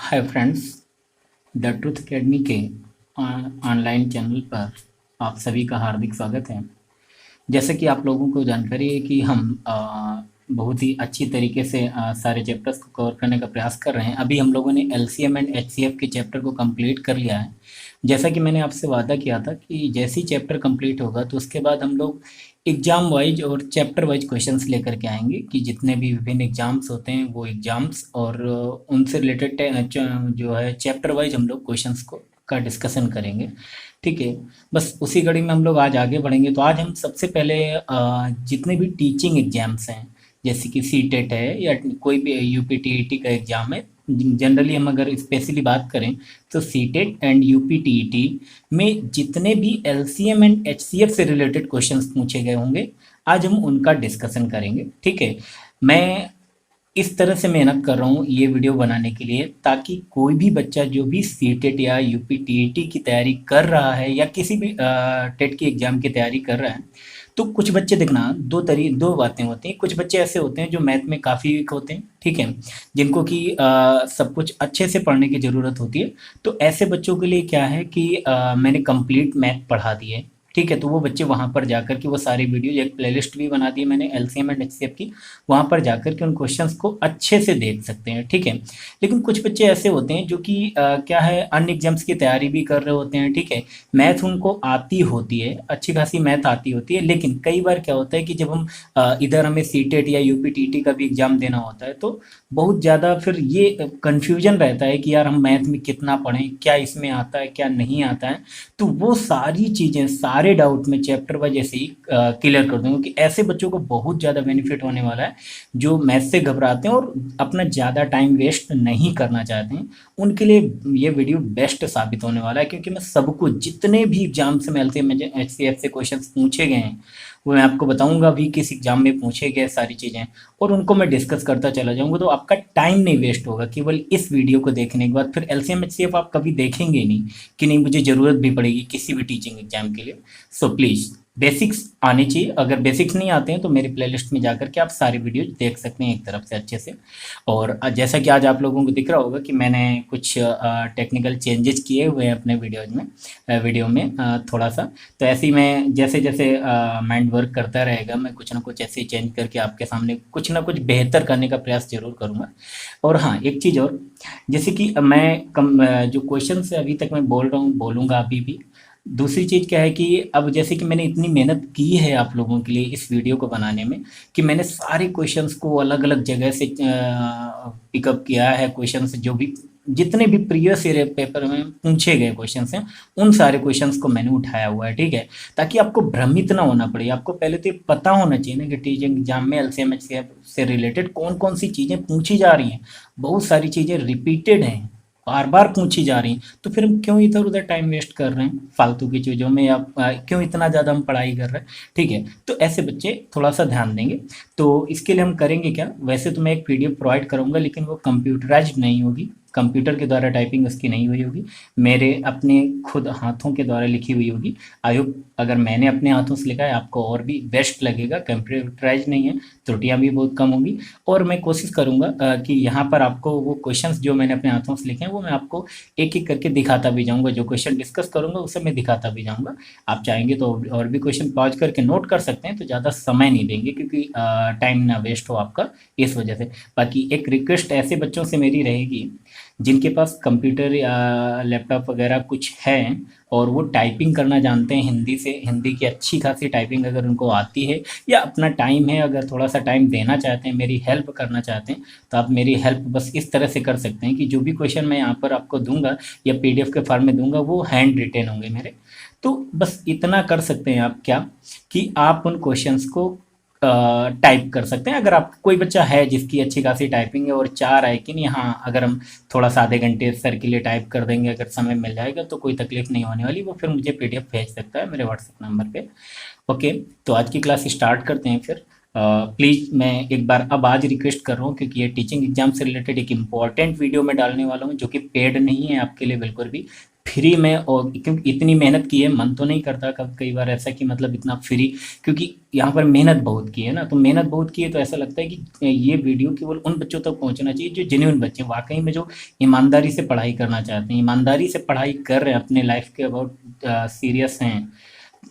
Hi friends, the truth academy के online channel पर आप सभी का हार्दिक स्वागत है। जैसे कि आप लोगों को जानकारी है कि हम बहुत ही अच्छी तरीके से सारे चैप्टर्स को कवर करने का प्रयास कर रहे हैं। अभी हम लोगों ने एलसीएम एंड एचसीएफ के चैप्टर को कंप्लीट कर लिया है। जैसा कि मैंने आपसे वादा किया था कि जैसे ही चैप्टर कंप्लीट होगा तो उसके बाद हम लोग एग्ज़ाम वाइज और चैप्टर वाइज क्वेश्चंस लेकर के आएंगे कि जितने भी विभिन्न एग्ज़ाम्स होते हैं वो एग्ज़ाम्स और उनसे रिलेटेड जो है चैप्टर वाइज हम लोग क्वेश्चंस को का डिस्कशन करेंगे। ठीक है, बस उसी कड़ी में हम लोग आज आगे बढ़ेंगे। तो आज हम सबसे पहले जितने भी टीचिंग एग्जाम्स हैं, जैसे कि सी टेट है या कोई भी यूपी टीईटी का एग्ज़ाम है, जनरली हम अगर स्पेशली बात करें तो C TET and UP TET में जितने भी एलसीएम एंड एचसीएफ से रिलेटेड क्वेश्चंस पूछे गए होंगे, आज हम उनका डिस्कशन करेंगे। ठीक है, मैं इस तरह से मेहनत कर रहा हूँ ये वीडियो बनाने के लिए ताकि कोई भी बच्चा जो भी सी टेट या यूपी टीईटी की तैयारी कर रहा है या किसी भी टेट की एग्ज़ाम की तैयारी कर रहा है, तो कुछ बच्चे देखना दो बातें होती हैं। कुछ बच्चे ऐसे होते हैं जो मैथ में काफ़ी वीक होते हैं, ठीक है, जिनको कि सब कुछ अच्छे से पढ़ने की ज़रूरत होती है। तो ऐसे बच्चों के लिए क्या है कि मैंने कंप्लीट मैथ पढ़ा दी है। ठीक है, तो वो बच्चे वहाँ पर जाकर के वो सारी वीडियो, एक प्लेलिस्ट भी बना दी है मैंने एलसीएम एंड एचसीएफ की, वहाँ पर जाकर के उन क्वेश्चंस को अच्छे से देख सकते हैं। ठीक है, लेकिन कुछ बच्चे ऐसे होते हैं जो कि क्या है, अन्य एग्जाम्स की तैयारी भी कर रहे होते हैं। ठीक है, मैथ उनको आती होती है, अच्छी खासी मैथ आती होती है, लेकिन कई बार क्या होता है कि जब हम इधर हमें सी टेट या यूपी टीटी का भी एग्जाम देना होता है तो बहुत ज़्यादा फिर ये कन्फ्यूजन रहता है कि यार हम मैथ में कितना पढ़ें, क्या इसमें आता है क्या नहीं आता है। तो वो सारी चीज़ें, सारे डाउट में चैप्टर वाइज ऐसे ही क्लियर कर दूंगा कि ऐसे बच्चों को बहुत ज़्यादा बेनिफिट होने वाला है जो मैथ से घबराते हैं और अपना ज़्यादा टाइम वेस्ट नहीं करना चाहते हैं। उनके लिए ये वीडियो बेस्ट साबित होने वाला है, क्योंकि मैं सबको, जितने भी एग्जाम से मिलते हैं, मुझे एच सी एफ से क्वेश्चन पूछे गए हैं, वो मैं आपको बताऊंगा भी किस एग्जाम में पूछे गए सारी चीज़ें, और उनको मैं डिस्कस करता चला जाऊंगा। तो आपका टाइम नहीं वेस्ट होगा केवल इस वीडियो को देखने के बाद। फिर एलसीएम एचसीएफ आप कभी देखेंगे ही नहीं कि नहीं मुझे ज़रूरत भी पड़ेगी किसी भी टीचिंग एग्जाम के लिए। सो प्लीज़ बेसिक्स आने चाहिए। अगर बेसिक्स नहीं आते हैं तो मेरी प्लेलिस्ट में जाकर के आप सारी वीडियो देख सकते हैं एक तरफ से अच्छे से। और जैसा कि आज आप लोगों को दिख रहा होगा कि मैंने कुछ टेक्निकल चेंजेस किए हुए हैं अपने वीडियो में थोड़ा सा। तो ऐसे ही मैं जैसे जैसे माइंड वर्क करता रहेगा, मैं कुछ ना कुछ ऐसे ही चेंज करके आपके सामने कुछ ना कुछ बेहतर करने का प्रयास जरूर करूँगा। और हाँ, एक चीज़ और, जैसे कि जो क्वेश्चन से अभी तक मैं बोल रहा हूँ, बोलूँगा अभी भी। दूसरी चीज़ क्या है कि अब जैसे कि मैंने इतनी मेहनत की है आप लोगों के लिए इस वीडियो को बनाने में कि मैंने सारे क्वेश्चंस को अलग अलग जगह से पिकअप किया है। क्वेश्चंस जो भी, जितने भी प्रीवियस ईयर पेपर में पूछे गए क्वेश्चंस हैं, उन सारे क्वेश्चंस को मैंने उठाया हुआ है। ठीक है, ताकि आपको भ्रमित ना होना पड़े। आपको पहले तो ये पता होना चाहिए ना कि टीचिंग एग्जाम में एलसीएम से रिलेटेड कौन कौन सी चीज़ें पूछी जा रही हैं। बहुत सारी चीज़ें रिपीटेड हैं, बार बार पूछी जा रही हैं, तो फिर हम क्यों इधर उधर टाइम वेस्ट कर रहे हैं फालतू की चीज़ों में, या क्यों इतना ज़्यादा हम पढ़ाई कर रहे हैं। ठीक है, तो ऐसे बच्चे थोड़ा सा ध्यान देंगे। तो इसके लिए हम करेंगे क्या, वैसे तो मैं एक पीडीएफ प्रोवाइड करूँगा, लेकिन वो कंप्यूटराइज्ड नहीं होगी, कंप्यूटर के द्वारा टाइपिंग उसकी नहीं हुई होगी, मेरे अपने खुद हाथों के द्वारा लिखी हुई होगी। आई होप अगर मैंने अपने हाथों से लिखा है आपको और भी बेस्ट लगेगा। कंप्यूटराइज नहीं है, त्रुटियां भी बहुत कम होंगी। और मैं कोशिश करूंगा कि यहाँ पर आपको वो क्वेश्चंस जो मैंने अपने हाथों से लिखे हैं वो मैं आपको एक एक करके दिखाता भी जाऊंगा। जो क्वेश्चन डिस्कस करूंगा उसे मैं दिखाता भी जाऊंगा। आप चाहेंगे तो और भी क्वेश्चन पॉज करके नोट कर सकते हैं, तो ज़्यादा समय नहीं देंगे क्योंकि टाइम ना वेस्ट हो आपका, इस वजह से। बाकी एक रिक्वेस्ट ऐसे बच्चों से मेरी रहेगी जिनके पास कंप्यूटर या लैपटॉप वगैरह कुछ है और वो टाइपिंग करना जानते हैं, हिंदी की अच्छी खासी टाइपिंग अगर उनको आती है, या अपना टाइम है, अगर थोड़ा सा टाइम देना चाहते हैं, मेरी हेल्प करना चाहते हैं, तो आप मेरी हेल्प बस इस तरह से कर सकते हैं कि जो भी क्वेश्चन मैं यहाँ पर आपको दूंगा या पीडीएफ के फॉर्म में दूंगा वो हैंड रिटेन होंगे मेरे। तो बस इतना कर सकते हैं आप, क्या कि आप उन क्वेश्चंस को टाइप कर सकते हैं। अगर आप कोई बच्चा है जिसकी अच्छी खासी टाइपिंग है और चाह रहा है कि नहीं, हाँ अगर हम थोड़ा सा आधे घंटे सर के लिए टाइप कर देंगे, अगर समय मिल जाएगा तो कोई तकलीफ नहीं होने वाली, वो फिर मुझे पीडीएफ भेज सकता है मेरे व्हाट्सएप नंबर पे। ओके, तो आज की क्लास स्टार्ट करते हैं फिर। प्लीज़ मैं एक बार अब आज रिक्वेस्ट कर रहा हूँ, क्योंकि ये टीचिंग एग्जाम से रिलेटेड एक इम्पॉर्टेंट वीडियो मैं डालने वाला हूँ जो कि पेड नहीं है आपके लिए बिल्कुल भी, फ्री में, और क्योंकि इतनी मेहनत की है, मन तो नहीं करता कब कई बार ऐसा कि मतलब इतना फ्री, क्योंकि यहाँ पर मेहनत बहुत की है ना, तो मेहनत बहुत की है तो ऐसा लगता है कि ये वीडियो केवल उन बच्चों तक पहुँचना चाहिए जो जेन्युइन बच्चे वाकई में जो ईमानदारी से पढ़ाई करना चाहते हैं, ईमानदारी से पढ़ाई कर रहे हैं, अपने लाइफ के अबाउट सीरियस हैं।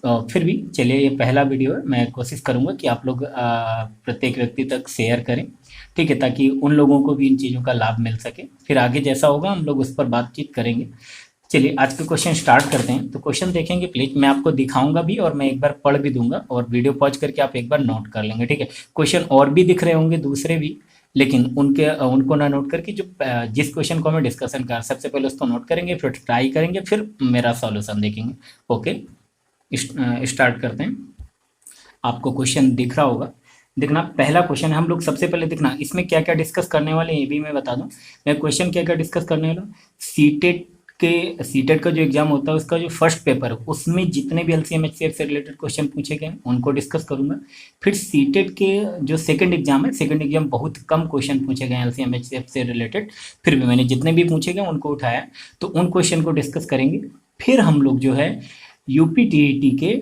फिर भी चलिए, ये पहला वीडियो है, मैं कोशिश करूँगा कि आप लोग प्रत्येक व्यक्ति तक शेयर करें, ठीक है, ताकि उन लोगों को भी इन चीज़ों का लाभ मिल सके। फिर आगे जैसा होगा हम लोग उस पर बातचीत करेंगे। चलिए आज के क्वेश्चन स्टार्ट करते हैं। तो क्वेश्चन देखेंगे प्लीज, मैं आपको दिखाऊंगा भी और मैं एक बार पढ़ भी दूंगा, और वीडियो पॉज करके आप एक बार नोट कर लेंगे, ठीक है। क्वेश्चन और भी दिख रहे होंगे दूसरे भी, लेकिन उनको ना नोट करके जो जिस क्वेश्चन को हमें डिस्कशन कर, सबसे पहले उसको नोट करेंगे, फिर ट्राई करेंगे, फिर मेरा सॉल्यूशन देखेंगे। ओके, स्टार्ट करते हैं। आपको क्वेश्चन दिख रहा होगा, देखना पहला क्वेश्चन है। हम लोग सबसे पहले देखना इसमें क्या क्या डिस्कस करने वाले हैं, ये भी मैं बता दूं। मैं क्वेश्चन क्या क्या डिस्कस करने वाला हूँ, सीटेट का जो एग्जाम होता है उसका जो फर्स्ट पेपर है उसमें जितने भी एलसीएम एचसीएफ से रिलेटेड क्वेश्चन पूछे गए उनको डिस्कस करूंगा। फिर सीटेट के जो सेकंड एग्जाम है, सेकंड एग्जाम बहुत कम क्वेश्चन पूछे गए एलसीएम एचसीएफ से रिलेटेड, फिर भी मैंने जितने भी पूछे गए उनको उठाया, तो उन क्वेश्चन को डिस्कस करेंगे। फिर हम लोग जो है यूपीटीईटी के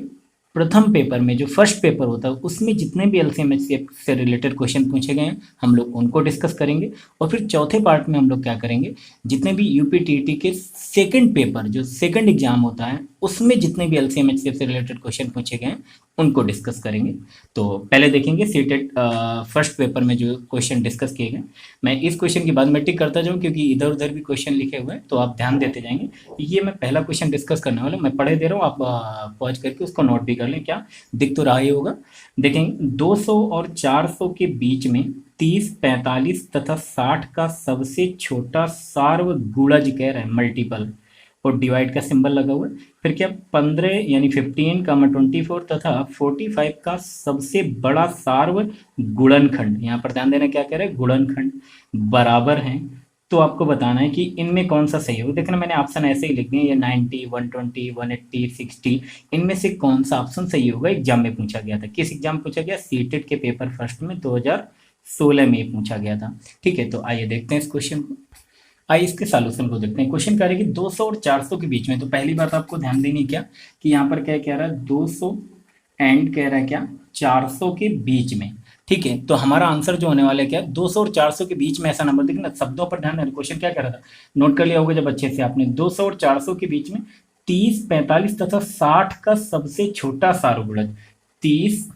प्रथम पेपर में जो फर्स्ट पेपर होता है उसमें जितने भी एलसीएम एचसीएफ से रिलेटेड क्वेश्चन पूछे गए हैं हम लोग उनको डिस्कस करेंगे। और फिर चौथे पार्ट में हम लोग क्या करेंगे, जितने भी यूपीटीईटी के सेकंड पेपर जो सेकंड एग्जाम होता है उसमें जितने भी एलसीएम एचसीएफ से रिलेटेड क्वेश्चन पूछे गए हैं उनको डिस्कस करेंगे। तो पहले देखेंगे सीटेट फर्स्ट पेपर में जो क्वेश्चन डिस्कस किए गए। मैं इस क्वेश्चन की बाद में टिक करता जाऊँ क्योंकि इधर उधर भी क्वेश्चन लिखे हुए हैं, तो आप ध्यान देते जाएंगे। ये मैं पहला क्वेश्चन डिस्कस करने वाला हूँ, मैं पढ़े दे रहा हूँ, आप पॉज करके उसको नोट भी कर लें। क्या दिख तो रहा ही होगा, देखेंगे 200 और 400 के बीच में 30, 45 तथा 60 का सबसे छोटा सार्वगुणज कह रहा है, मल्टीपल, और डिवाइड का सिंबल लगा हुआ है। फिर क्या 15 यानी 15 का 24 तथा 45 का सबसे बड़ा सार्वगुणनखंड, यहाँ पर ध्यान देना क्या कह रहे हैं, गुणनखंड बराबर हैं। तो आपको बताना है कि इनमें कौन सा सही होगा। देखना मैंने ऑप्शन ऐसे ही लिख दिए, ये 90, 120, 180, 60, इनमें से कौन सा ऑप्शन सही होगा। एग्जाम में पूछा गया था, किस एग्जाम पूछा गया, सीटेट के पेपर फर्स्ट में 2016 में पूछा गया था, ठीक है। तो आइए देखते हैं इस क्वेश्चन को, आइए इसके सॉल्यूशन को देखते हैं। क्वेश्चन कह रहा है कि 200 और 400 के बीच में, तो पहली बात आपको ध्यान देनी क्या कि यहाँ पर क्या कह रहा है, 200 एंड कह रहा है क्या 400 के बीच में, ठीक है। तो हमारा आंसर जो होने वाला है क्या, 200 और 400 के बीच में ऐसा नंबर, देखना शब्दों पर ध्यान देना। क्वेश्चन क्या कह रहा था, नोट कर लिया होगा जब अच्छे से आपने, 200 और 400 के बीच में 30, 45 तथा 60 का सबसे छोटा सार्वगुणज, 30,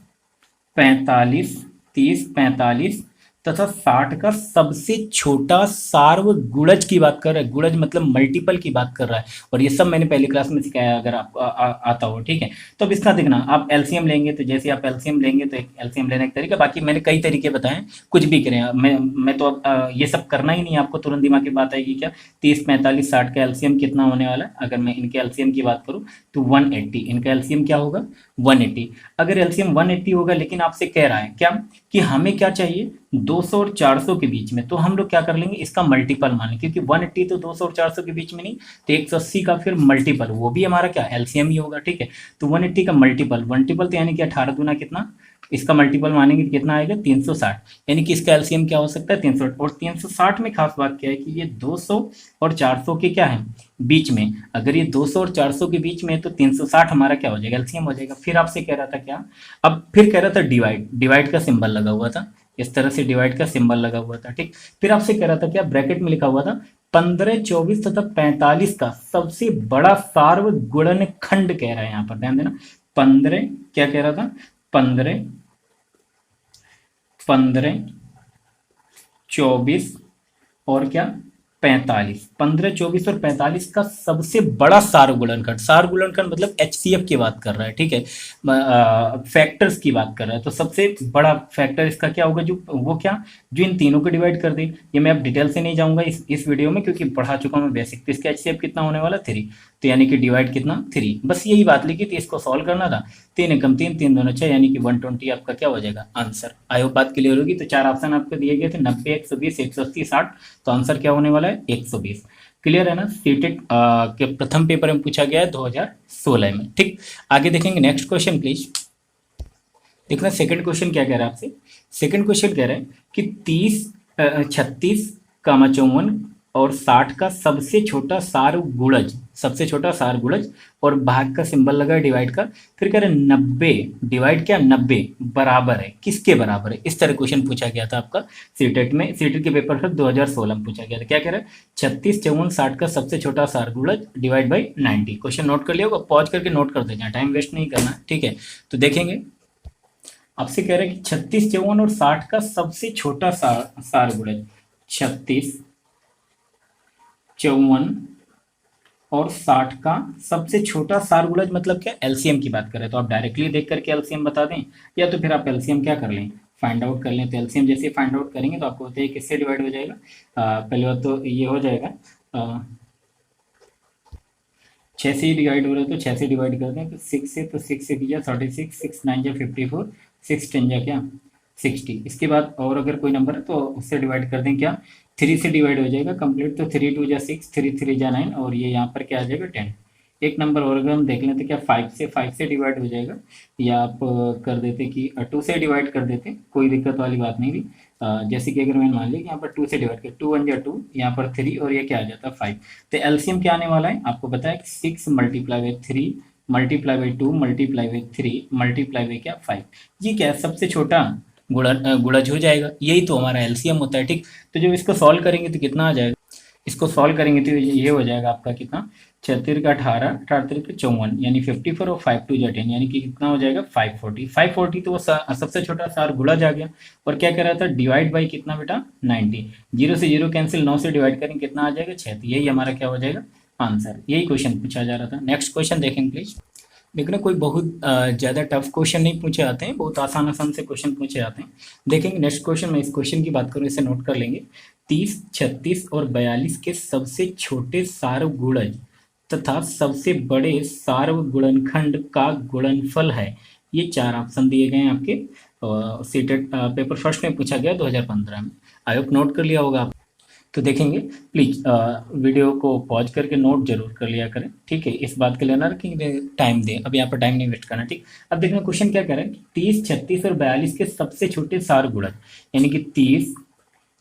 45, 30, 45 तथा 60 का सबसे छोटा सार्वगुणज की बात कर रहा है। गुणज मतलब मल्टीपल की बात कर रहा है, और ये सब मैंने पहली क्लास में सिखाया अगर आप आता हो, ठीक है। तो अब इसका देखना, आप एलसीएम लेंगे तो जैसे आप एलसीएम लेंगे तो एक एलसीएम लेने का तरीका, बाकी मैंने कई तरीके बताए, कुछ भी करें। मैं तो अब ये सब करना ही नहीं, आपको तुरंत दिमाग की बात आएगी क्या, 30, 45, 60 का एलसीएम कितना होने वाला है। अगर मैं इनके एलसीएम की बात करूँ तो 180, इनका एलसीएम क्या होगा, 180। अगर एलसीएम 180 होगा, लेकिन आपसे कह रहा है क्या कि हमें क्या चाहिए, 200 और 400 के बीच में, तो हम लोग क्या कर लेंगे, इसका मल्टीपल मान लेंगे, क्योंकि 180 तो 200 और 400 के बीच में नहीं, तो 180 का फिर मल्टीपल, वो भी हमारा क्या एलसीएम ही होगा, ठीक है। तो 180 का मल्टीपल, मल्टीपल तो यानी कि 18 दूना कितना, इसका मल्टीपल मानेंगे तो कितना आएगा, 360, यानी कि इसका एलसीएम क्या हो सकता है, 360। और 360 में खास बात क्या है कि ये 200 और 400 के क्या है बीच में, अगर ये 200 और 400 के बीच में है तो 360 हमारा क्या हो जाएगा, एलसीएम हो जाएगा। फिर आपसे कह रहा था क्या, अब फिर कह रहा था डिवाइड, डिवाइड का सिंबल लगा हुआ था, इस तरह से डिवाइड का सिंबल लगा हुआ था, ठीक। फिर आपसे कह रहा था क्या, ब्रैकेट में लिखा हुआ था 15, 24 तथा 45 का सबसे बड़ा सार्वगुणनखंड कह रहा है, यहाँ पर ध्यान देना। 15 क्या कह रहा था, 15, 24 और क्या 45, 15, 24 और 45 का सबसे बड़ा सार्वगुणनखंड, सार्वगुणनखंड मतलब एचसीएफ की बात कर रहा है, ठीक है, फैक्टर्स की बात कर रहा है। तो सबसे बड़ा फैक्टर इसका क्या होगा, जो वो क्या, जो इन तीनों को डिवाइड कर दे। ये मैं अब डिटेल से नहीं जाऊंगा इस वीडियो में, क्योंकि पढ़ा चुका हूँ बेसिक। तो इसका एचसीएफ कितना होने वाला, 3, तो यानी कि डिवाइड कितना, 3, बस यही बात लिखी थी, इसको सॉल्व करना था। 3 एकम 3, 3 दूना 6, यानी कि 120 आपका क्या हो जाएगा आंसर। आई होप बात क्लियर होगी। तो 4 ऑप्शन आपको दिए गए थे, 90, 120, 180, 60, तो आंसर क्या होने वाला है, 120। क्लियर है ना। सीटेट के प्रथम पेपर में पूछा गया है 2016 में, ठीक। आगे देखेंगे नेक्स्ट क्वेश्चन प्लीज। देखना सेकंड क्वेश्चन क्या कह रहा है आपसे। सेकंड क्वेश्चन कह रहा है कि 36, 54 और 60 का सबसे छोटा सार गुणज, सबसे छोटा सार गुणज, और भाग का सिंबल लगा है डिवाइड का, फिर कह रहे 90 डिवाइड क्या 90 बराबर है, किसके बराबर है, इस तरह क्वेश्चन पूछा गया था आपका सीटेट में, सीटेट के पेपर पर 2016 में पूछा गया था। क्या कह रहा है 36 54 60 का सबसे छोटा सार गुणज डिवाइड बाई 90। क्वेश्चन नोट कर लिया होगा, पॉज करके नोट कर देना, टाइम वेस्ट नहीं करना, ठीक है। तो देखेंगे आपसे कह रहे हैं कि 36 54 और 60 का सबसे छोटा सार गुणज, 36 54 और 60 का सबसे छोटा सार गुणज मतलब क्या, एलसीएम की बात करें तो आप डायरेक्टली देख करके एलसीएम बता दें, या तो फिर आप एलसीएम क्या कर लें, फाइंड आउट कर लें। तो एलसीएम जैसे फाइंड आउट करेंगे तो आपको होता है किससे डिवाइड हो जाएगा, पहले बात तो ये हो जाएगा 6 से ही डिवाइड हो रहा है तो 6 से डिवाइड कर दें, तो 6 से, तो 6 से किया 36, 6 9 जा 54, 6 10 जा क्या 60। इसके बाद और अगर कोई नंबर है तो उससे डिवाइड कर दें, क्या 3 से डिवाइड हो जाएगा कंप्लीट, तो 3 2 जा 6, 3 3 जा 9, और ये यहाँ पर क्या आ जाएगा 10। एक नंबर और अगर हम देख लें तो क्या 5 से डिवाइड हो जाएगा, या आप कर देते कि 2 से डिवाइड कर देते, कोई दिक्कत वाली बात नहीं थी। जैसे कि अगर मैंने मान लिया कि यहाँ पर 2 से डिवाइड कर, 2 1 जा 2, यहाँ पर 3, और ये क्या आ जाता है 5। तो एलसीएम क्या आने वाला है आपको पता है कि 6 multiply by 3 multiply by 2 multiply by 3 multiply by क्या 5, ये क्या है सबसे छोटा गुणज हो जाएगा, यही तो हमारा एलसीएम होता है, ठीक। तो जब इसको सॉल्व करेंगे तो कितना आ जाएगा, इसको सॉल्व करेंगे तो ये हो जाएगा आपका कितना, 36 का 18, 18 का 54, यानी 54 और 5 2 जा 10, यानी कि कितना हो जाएगा 540। 540 तो वो सबसे छोटा सार गुणज आ गया, और क्या कर रहा था डिवाइड बाई कितना बेटा 90, 0 से 0 कैंसिल, 9 से डिवाइड करेंगे कितना आ जाएगा 6, तो यही हमारा क्या हो जाएगा आंसर, यही क्वेश्चन पूछा जा रहा था। नेक्स्ट क्वेश्चन देखेंगे प्लीज। देखना कोई बहुत ज़्यादा टफ क्वेश्चन नहीं पूछे आते हैं, बहुत आसान आसान से क्वेश्चन पूछे आते हैं। देखेंगे नेक्स्ट क्वेश्चन में, इस क्वेश्चन की बात करूँ इसे नोट कर लेंगे। 30 36 और 42 के सबसे छोटे सार्वगुणज तथा सबसे बड़े सार्वगुणनखंड का गुणनफल है, ये 4 ऑप्शन दिए गए हैं आपके सीटेट पेपर फर्स्ट में पूछा गया 2015 में। आई होप नोट कर लिया होगा आप। तो देखेंगे प्लीज वीडियो को पॉज करके नोट जरूर कर लिया करें, ठीक है, इस बात के लिए ना कि टाइम दें, अब यहाँ पर टाइम नहीं वेस्ट करना, ठीक। अब देखना क्वेश्चन क्या कह रहा है, 30 36 और 42 के सबसे छोटे सार गुणज, यानी कि 30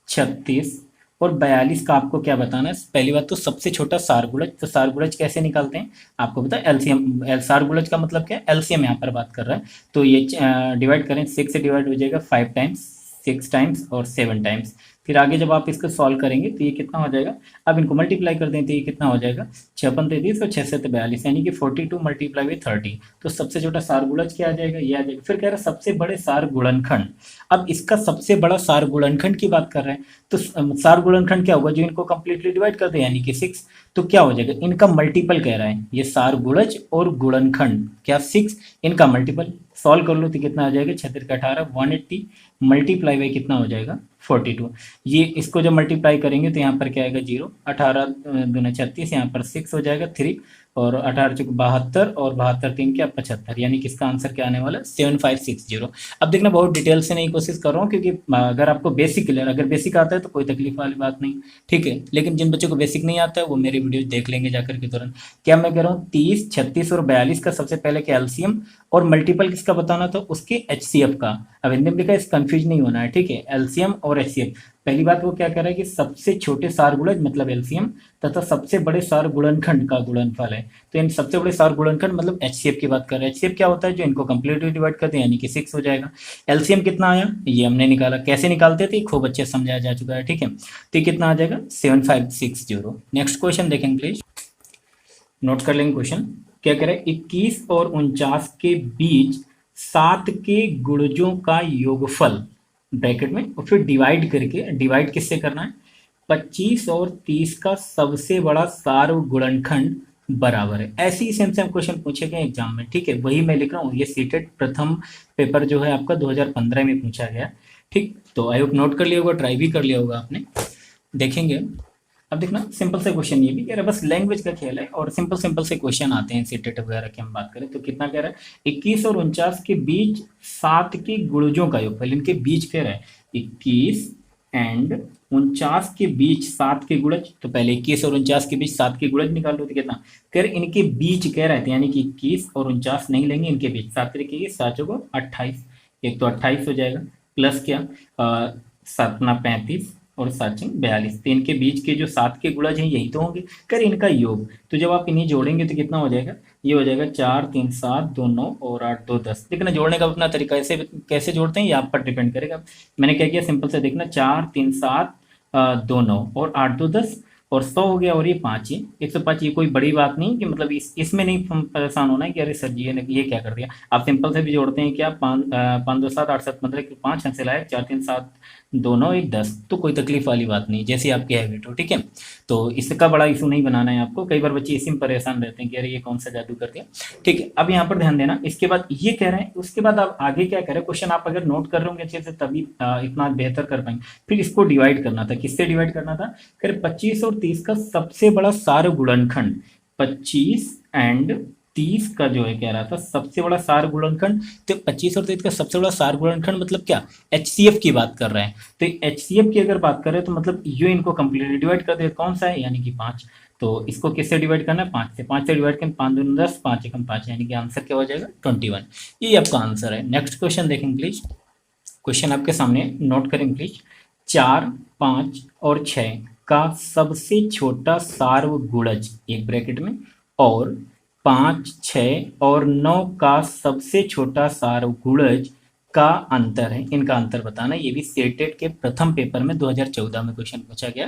36 और 42 का आपको क्या बताना है, पहली बात तो सबसे छोटा सार गुणज, तो सार गुणज कैसे निकालते हैं आपको पता है, एलसीएम, सार गुणज का मतलब क्या है, एलसीएम यहाँ पर बात कर रहा है, तो ये डिवाइड करें, 6 से डिवाइड हो जाएगा 5 टाइम्स, 6 टाइम्स और 7 टाइम्स, फिर आगे जब आप इसको सॉल्व करेंगे तो ये कितना हो जाएगा, अब इनको मल्टीप्लाई कर दें तो ये कितना हो जाएगा 56 33 और 6 7 42, यानी कि 42 मल्टीप्लाई बाई 30, तो सबसे छोटा सार गुणज क्या आ जाएगा, ये आ जाएगा। फिर कह रहा है सबसे बड़े सार गुणनखंड, अब इसका सबसे बड़ा सार गुणनखंड की बात कर रहे हैं, तो सार गुणनखंड क्या होगा, जो इनको कंप्लीटली डिवाइड कर दे यानी कि 6, तो क्या हो जाएगा इनका मल्टीपल कह रहा है, ये सार गुणज और गुणनखंड क्या 6, इनका मल्टीपल सॉल्व कर लो तो कितना आ जाएगा 36 का 18 180 मल्टीप्लाई बाई कितना हो जाएगा 42, ये इसको जब मल्टीप्लाई करेंगे तो यहाँ पर क्या आएगा 0, 18 दूना 36, यहाँ पर 6 हो जाएगा 3, और 18 चौक 72 और 72 3 क्या 75, यानी कि इसका आंसर क्या आने वाला है 7560। अब देखना बहुत डिटेल से नहीं कोशिश कर रहा हूँ, क्योंकि अगर आपको बेसिक क्लियर, अगर बेसिक आता है तो कोई तकलीफ वाली बात नहीं, ठीक है, लेकिन जिन बच्चों को बेसिक नहीं आता है वो मेरे वीडियो देख लेंगे जाकर के तुरंत। क्या मैं कह रहा हूँ 30 36 और 42 का सबसे पहले क्या एलसीएम और मल्टीपल किसका बताना था, उसके एचसीएफ का। अब हिंदी में लिखा है, कंफ्यूज नहीं होना है, ठीक है, एलसीएम और एचसीएफ। पहली बात वो क्या कह रहा है कि सबसे छोटे सार गुणज मतलब एलसीएम तथा सबसे बड़े सार गुणनखंड का गुणनफल है, तो इन सबसे बड़े सार गुणनखंड मतलब एचसीएफ की बात कर रहे हैं। एचसीएफ क्या होता है, जो इनको कंप्लीटली डिवाइड करते हैं यानी कि 6 हो जाएगा। एलसीएम कितना आया ये हमने निकाला, कैसे निकालते थे खूब अच्छे समझाया जा चुका है, ठीक है, तो ये कितना आ जाएगा 7560। नेक्स्ट क्वेश्चन देखेंगे प्लीज, नोट कर लेंगे क्वेश्चन क्या कह रहे हैं, 21 और 49 के बीच 7 के गुणजों का योगफल ब्रैकेट में, और फिर डिवाइड करके, डिवाइड किससे करना है 25 और 30 का सबसे बड़ा सार्वगुणनखंड बराबर है। ऐसे ही सेम सेम क्वेश्चन पूछे गए एग्जाम में, ठीक है, वही मैं लिख रहा हूँ, ये सीटेट प्रथम पेपर जो है आपका 2015 में पूछा गया, ठीक। तो आई होप नोट कर लिया होगा, ट्राई भी कर लिया होगा आपने। देखेंगे अब देखना सिंपल से क्वेश्चन, ये भी कह रहा है बस लैंग्वेज का खेल है, और सिंपल सिंपल से क्वेश्चन आते हैं सीटेट वगैरह की हम बात करें तो कितना कह रहा है 21 और 49 के बीच 7 के गुणजों का योगफल, इनके बीच कह रहा है 21 एंड 49 के बीच 7 के गुणज, तो पहले 21 और 49 के बीच 7 के गुणज निकाल लो तो कितना कह रहे इनके बीच कह रहे थे, यानी कि 21 और 49 नहीं लेंगे, इनके बीच 7 तरीके की 7 को 28, एक तो 28 हो जाएगा, प्लस क्या 7 ना 35 और 7×42, तो इनके बीच के जो 7 के गुणज हैं यही तो होंगे, कर इनका योग। तो जब आप इन्हें जोड़ेंगे तो कितना हो जाएगा, ये हो जाएगा 4 3 7 2 9 और 8 2 10। देखना जोड़ने का अपना तरीका ऐसे कैसे जोड़ते हैं ये आप पर डिपेंड करेगा। मैंने क्या किया, सिंपल से देखना, 4 3 7 2 9 और 8 2 10 और 100 हो गया, और ये 5 ही 105। ये कोई बड़ी बात नहीं कि मतलब इसमें नहीं परेशान होना है कि अरे सर जी ये क्या कर दिया। आप सिंपल से भी जोड़ते हैं क्या, 5 2 7 8 7 15 5 हाथ से लाए, 4 3 7 2 9 1 10, तो कोई तकलीफ वाली बात नहीं, जैसी आपकी हैबिट हो, ठीक है। तो इसका बड़ा इशू नहीं बनाना है आपको। कई बार बच्चे इसी में परेशान रहते हैं कि अरे ये कौन सा जादू कर दिया, ठीक है। अब यहाँ पर ध्यान देना, इसके बाद ये कह रहे हैं, उसके बाद आप आगे क्या कह रहे हैं, क्वेश्चन आप अगर नोट कर रहे होंगे अच्छे से तभी इतना बेहतर कर पाएंगे। फिर इसको डिवाइड करना था, किससे डिवाइड करना था, फिर 25 और 30 का सबसे बड़ा सार गुणनखंड, 25 एंड 30 का जो है कह रहा था सबसे बड़ा सार गुणनखंड। तो 25 और 30 का सबसे बड़ा सार गुणनखंड मतलब क्या, HCF की बात कर रहे हैं। तो HCF की अगर बात करें तो मतलब ये इनको कंप्लीटली डिवाइड कर दे, कौन सा है, यानी कि 5। तो इसको किससे डिवाइड करना है, 5 से डिवाइड करें, 5 दूनी 10, 5 एकम 5, यानी कि आंसर क्या हो जाएगा 21। ये आपका आंसर है। नेक्स्ट क्वेश्चन देखेंगे प्लीज। क्वेश्चन आपके सामने नोट करें प्लीज। 4 5 और 6 का सबसे छोटा सार्वगुणज एक ब्रैकेट में, और 5 6 और 9 का सबसे छोटा सार्वगुणज का अंतर है, इनका अंतर बताना। ये भी सेटेट के प्रथम पेपर में 2014 में क्वेश्चन पूछा गया।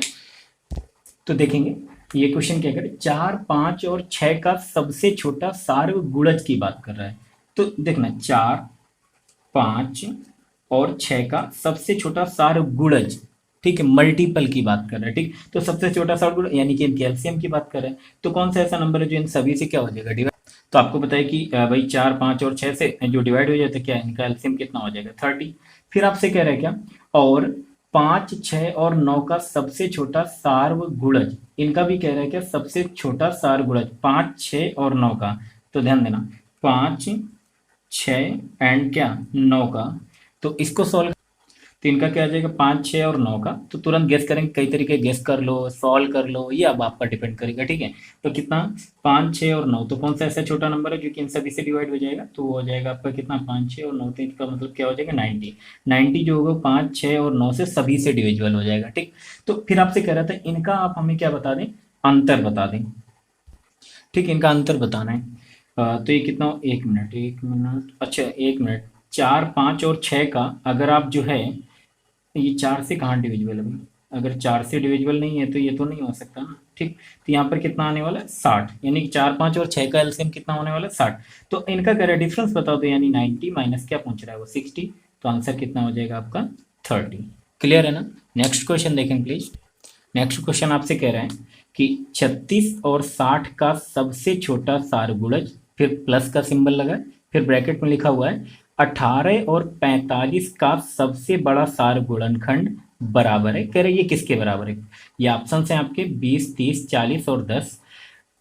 तो देखेंगे ये क्वेश्चन क्या करे, 4 5 और 6 का सबसे छोटा सार्वगुणज की बात कर रहा है। तो देखना 4 5 और 6 का सबसे छोटा सार्वगुणज, ठीक है, मल्टीपल की बात कर रहे हैं, ठीक। तो सबसे छोटा सार्वगुणज यानी कि इनके एलसीएम की बात कर रहे हैं। तो कौन सा ऐसा नंबर है जो इन सभी से क्या हो जाएगा, डिवाइड। तो आपको बताया कि भाई 4 5 और 6 से जो डिवाइड हो जाता है क्या, इनका एलसीएम कितना हो जाएगा 30। फिर आपसे कह रहे हैं क्या, और 5 6 और 9 का सबसे छोटा सार्वगुणज, इनका भी कह रहा है क्या, सबसे छोटा सार्वगुणज 5 6 और 9 का। तो ध्यान देना 5 6 एंड क्या 9 का। तो इसको सॉल्व, तो इनका क्या आ जाएगा 5 6 और 9 का। तो तुरंत गेस करेंगे, कई तरीके गेस कर लो, सॉल्व कर लो, ये अब आप पर डिपेंड करेगा, ठीक है। तो कितना 5 6 और 9, तो कौन सा ऐसा छोटा नंबर है जो कि इन सभी से डिवाइड हो जाएगा, तो वो हो जाएगा आपका कितना 5 6 और 9, तो इसका मतलब क्या हो जाएगा 90। 90 जो होगा 5 6 और 9 से सभी से डिविजिबल हो जाएगा, ठीक। तो फिर आपसे कह रहा था इनका आप हमें क्या बता दें, अंतर बता दें, ठीक, इनका अंतर बताना है। तो ये कितना, 1 मिनट, अच्छा 1 मिनट। 4 5 और 6 का अगर आप जो है, ये 4 से कहाँ डिविजिबल है भाई, अगर 4 से डिविजिबल नहीं है तो ये तो नहीं हो सकता ना, ठीक। तो यहाँ पर कितना आने वाला है 60, यानी कि 4 5 और 6 का एलसीएम कितना होने वाला है 60। तो इनका कह रहा है डिफरेंस बता दो, यानी 90 माइनस क्या पूछ रहा है वो 60। तो आंसर कितना हो जाएगा आपका 30। क्लियर है ना। नेक्स्ट क्वेश्चन देखें प्लीज। नेक्स्ट क्वेश्चन आपसे कह रहे हैं कि 36 और 60 का सबसे छोटा सारगुणज, फिर प्लस का सिंबल लगा है, फिर ब्रैकेट में लिखा हुआ है 18 और 45 का सबसे बड़ा सारगुणनखंड बराबर है। कह रहे ये किसके बराबर है, ये ऑप्शन है आपके 20 30 40 और 10।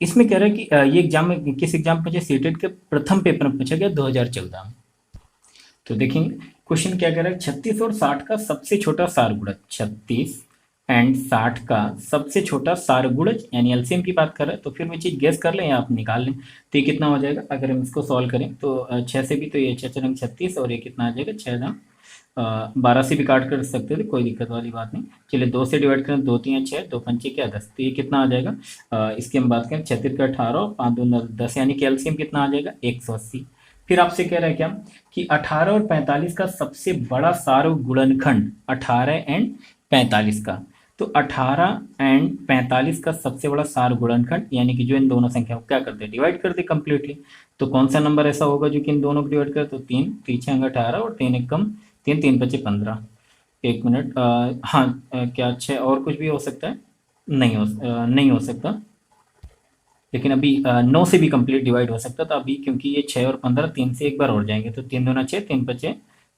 इसमें कह रहा है कि ये एग्जाम में किस एग्जाम में पूछा, सीटेट के प्रथम पेपर में पूछा गया 2014 में। तो देखेंगे क्वेश्चन क्या कह रहा है, 36 और 60 का सबसे छोटा सारगुणज, 36 एंड 60 का सबसे छोटा सारगुणज यानी एलसीएम की बात कर रहे हैं। तो फिर वो चीज़ गेस कर लें या आप निकाल लें, तो ये कितना हो जाएगा अगर हम इसको सॉल्व करें तो 6 से भी, तो ये 6 रंग 36 और ये कितना आ जाएगा 6 दाम 12 से भी काट कर सकते थे, कोई दिक्कत वाली बात नहीं। चलिए 2 से डिवाइड करें, 2 3 6, 2 पंचे क्या 10, तो ये कितना आ जाएगा, इसकी हम बात करें 36 का 18, 5 2 10, यानी कैल्शियम कितना आ जाएगा 180। फिर आपसे कह रहा है क्या कि 18 और 45 का सबसे बड़ा सार्वगुणनखंड 18 एंड 45 का। तो 18 एंड 45 का सबसे बड़ा सार्वगुणनखंड यानी कि जो इन दोनों संख्या को क्या करते हैं डिवाइड कर दे कंप्लीटली। तो कौन सा नंबर ऐसा होगा जो कि इन दोनों को डिवाइड करे, तो 3 पीछे 18 और 3 एक कम 3 3 बचे 15। 1 मिनट, हाँ क्या 6 और कुछ भी हो सकता है, नहीं हो सकता, लेकिन अभी 9 से भी कंप्लीट डिवाइड हो सकता था अभी, क्योंकि ये 6 और 15 3 से एक बार और जाएंगे, तो 3 दूना 6 3 बचे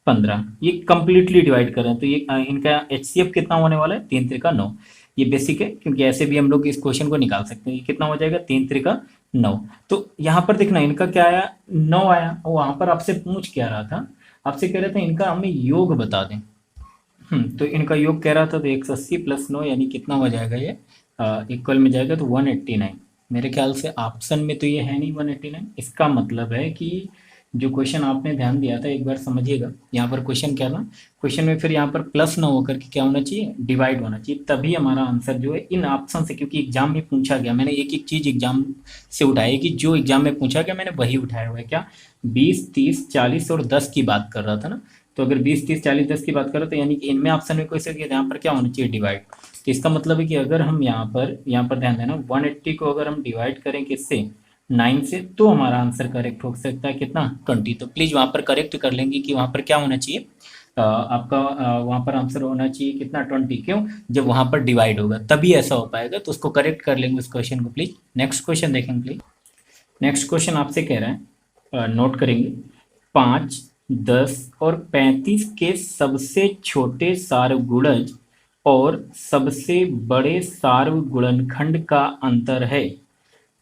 15, ये कंप्लीटली डिवाइड कर रहे हैं। तो ये इनका HCF कितना होने वाला है 3 त्रिका 9। ये बेसिक है क्योंकि ऐसे भी हम लोग इस क्वेश्चन को निकाल सकते हैं। ये कितना हो जाएगा 3 त्रिका 9। तो यहाँ पर देखना इनका क्या आया 9 आया, और वहाँ पर आपसे पूछ क्या रहा था, आपसे कह रहे थे इनका हमें योग बता दें। तो इनका योग कह रहा था, तो 180 प्लस 9 यानी कितना हो जाएगा ये इक्वल में जाएगा तो 189। मेरे ख्याल से ऑप्शन में तो ये है नहीं 189, इसका मतलब है कि जो क्वेश्चन आपने ध्यान दिया था एक बार समझिएगा। यहाँ पर क्वेश्चन क्या था, क्वेश्चन में फिर यहाँ पर प्लस ना होकर के क्या होना चाहिए, डिवाइड होना चाहिए, तभी हमारा आंसर जो है इन ऑप्शन से, क्योंकि एग्जाम में पूछा गया, मैंने एक एक चीज एग्जाम से उठाई कि जो एग्जाम में पूछा गया मैंने वही उठाया हुआ है। क्या 20, 30, 40 और 10 की बात कर रहा था ना, तो अगर 20, 30, 40, 10 की बात करें तो यानी कि इनमें ऑप्शन में कोई से यहाँ पर क्या होना चाहिए, डिवाइड। तो इसका मतलब है कि अगर हम यहाँ पर ध्यान देना 180 को अगर हम डिवाइड करें किससे, 9 से, तो हमारा आंसर करेक्ट हो सकता है कितना, 20। तो प्लीज वहां पर करेक्ट कर लेंगे कि वहां पर क्या होना चाहिए, आपका वहां पर आंसर होना चाहिए कितना, 20। क्यों, जब वहां पर डिवाइड होगा तभी ऐसा हो पाएगा, तो उसको करेक्ट कर लेंगे उस क्वेश्चन को। प्लीज नेक्स्ट क्वेश्चन देखेंगे प्लीज। नेक्स्ट क्वेश्चन आपसे कह रहा है, नोट करेंगे, 5, 10 और 35 के सबसे छोटे सारगुणज और सबसे बड़े सारगुणनखंड का अंतर है।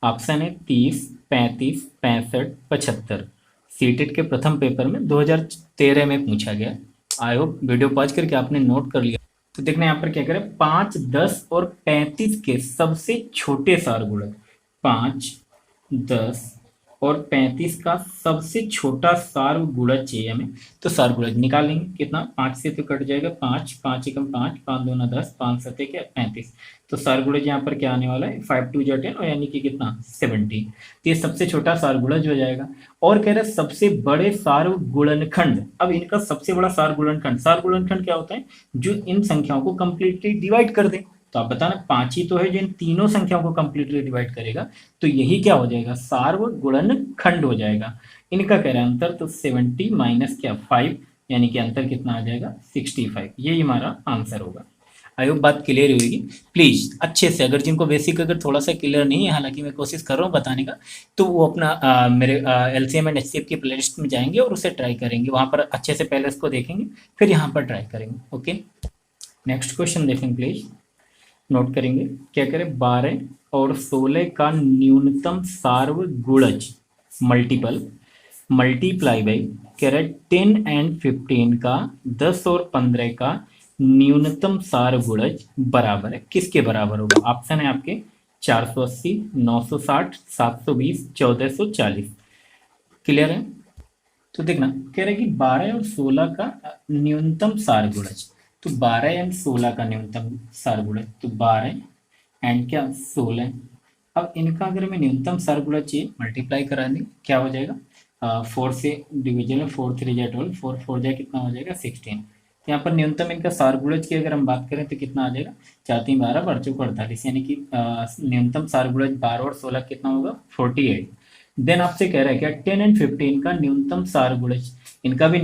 ऑप्शन है 30, 35, 65, 75। सीटेट के प्रथम पेपर में 2013 में पूछा गया। आई होप वीडियो पॉज करके आपने नोट कर लिया। तो देखना यहाँ पर क्या करें, 5, 10 और 35 के सबसे छोटे सारगुणज, 5, 10 और 35 का सबसे छोटा सारगुणज चाहिए हमें। तो सारगुणज निकालेंगे कितना, 5 से तो कट जाएगा 5, 5 एकम 5, 5 दूना 10, 5 सत्ते क्या 35। तो सारगुणज यहाँ पर क्या आने वाला है, 5 2 जा 10 और यानी कि कितना 70। तो ये सबसे छोटा सारगुणज हो जाएगा। और कह रहे हैं सबसे बड़े सारगुणनखंड। अब इनका सबसे बड़ा सारगुणनखंड, सारगुणनखंड क्या होता है, जो इन संख्याओं को कंप्लीटली डिवाइड कर दे। तो आप बताना 5 ही तो है जो इन तीनों संख्याओं को कंप्लीटली डिवाइड करेगा, तो यही क्या हो जाएगा, सार्वगुणनखंड हो जाएगा। इनका कह रहे हैं अंतर, तो 70 माइनस क्या 5, यानी कि अंतर कितना आ जाएगा 65। यही हमारा आंसर होगा। आई होप बात क्लियर होगी। प्लीज अच्छे से, अगर जिनको बेसिक अगर थोड़ा सा क्लियर नहीं है, हालांकि मैं कोशिश कर रहा हूँ बताने का, तो वो अपना मेरे LCM एंड HCF की प्लेलिस्ट में जाएंगे और उसे ट्राई करेंगे, वहां पर अच्छे से पहले इसको देखेंगे फिर यहाँ पर ट्राई करेंगे। ओके, नेक्स्ट क्वेश्चन देखेंगे प्लीज। नोट करेंगे क्या करें, 12 और 16 का न्यूनतम सार्वगुणज मल्टीपल मल्टीप्लाई बाई, कह रहे 10 एंड 15 का 10 और 15 का न्यूनतम सारगुणज बराबर है, किसके बराबर होगा। ऑप्शन है आपके 480, 960, 720, 1440। क्लियर है। तो देखना कह रहा है कि 12 और 16 का न्यूनतम सारगुणज, तो 12 एंड 16 का न्यूनतम सारगुणज, तो 12 एंड क्या 16। अब इनका अगर हमें न्यूनतम सारगुणज चाहिए, मल्टीप्लाई करा दें, क्या हो जाएगा, 4 से डिवीजन में 4 3 जा 12, 4 4 जा कितना हो जाएगा 16। यहाँ पर न्यूनतम इनका सारगुणज की अगर हम बात करें तो कितना आ जाएगा, 4 3 12, 12 चौक 48, यानी कि न्यूनतम सारगुणज 12 और 16 कितना होगा 48। देन आपसे कह रहा है क्या 10 एंड 15 का न्यूनतम सारगुणज, इनका भी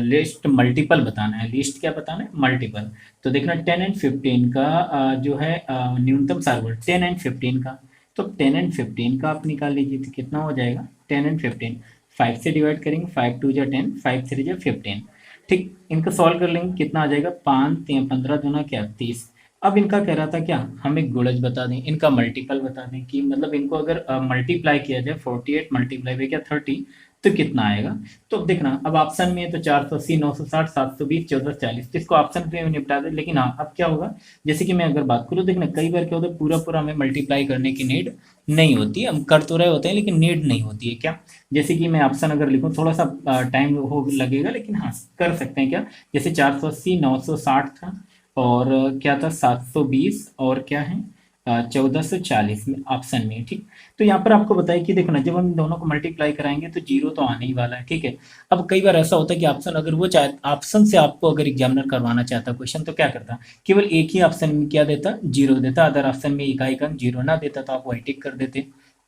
लिस्ट मल्टीपल बताना है। लिस्ट क्या बताना है, मल्टीपल। तो देखना 10 एंड 15 का जो है न्यूनतम सारगुणज 10 एंड 15 का, तो 10 एंड 15 का आप निकाल लीजिए, तो कितना हो जाएगा 10 एंड 15, 5 से डिवाइड करेंगे, 5 2 जा 10, 5 3 जा 15। ठीक, इनको सॉल्व कर लेंगे, कितना आ जाएगा 5 3 15 दूना क्या 30। अब इनका कह रहा था क्या, हमें गुणज बता दें, इनका मल्टीपल बता दें, कि मतलब इनको अगर मल्टीप्लाई किया जाए 48 मल्टीप्लाई बाई क्या 30, तो कितना आएगा। तो अब देखना, अब ऑप्शन में है तो 480, 960, 720, 1440, तो इसको ऑप्शन में निपटा दे। लेकिन हाँ, अब क्या होगा, जैसे कि मैं अगर बात करूँ, देखना कई बार क्या होता है, पूरा पूरा हमें मल्टीप्लाई करने की नीड नहीं होती है, हम कर तो रहे होते हैं लेकिन नीड नहीं होती है। क्या, जैसे कि मैं ऑप्शन अगर लिखूँ, थोड़ा सा टाइम हो लगेगा, लेकिन हाँ कर सकते हैं। क्या, जैसे 480, 960 था, और क्या था 720, और क्या है 1440 में ऑप्शन में। ठीक, तो यहाँ पर आपको बताया कि देखो ना, जब हम दोनों को मल्टीप्लाई कराएंगे तो जीरो तो आने ही वाला है। ठीक है, अब कई बार ऐसा होता है कि ऑप्शन अगर वो चाहे, ऑप्शन से आपको अगर एग्जामिनर करवाना चाहता क्वेश्चन, तो क्या करता, केवल एक ही ऑप्शन में क्या देता, जीरो देता, अदर ऑप्शन में इकाई का जीरो ना देता, तो आप वही टिक कर देते।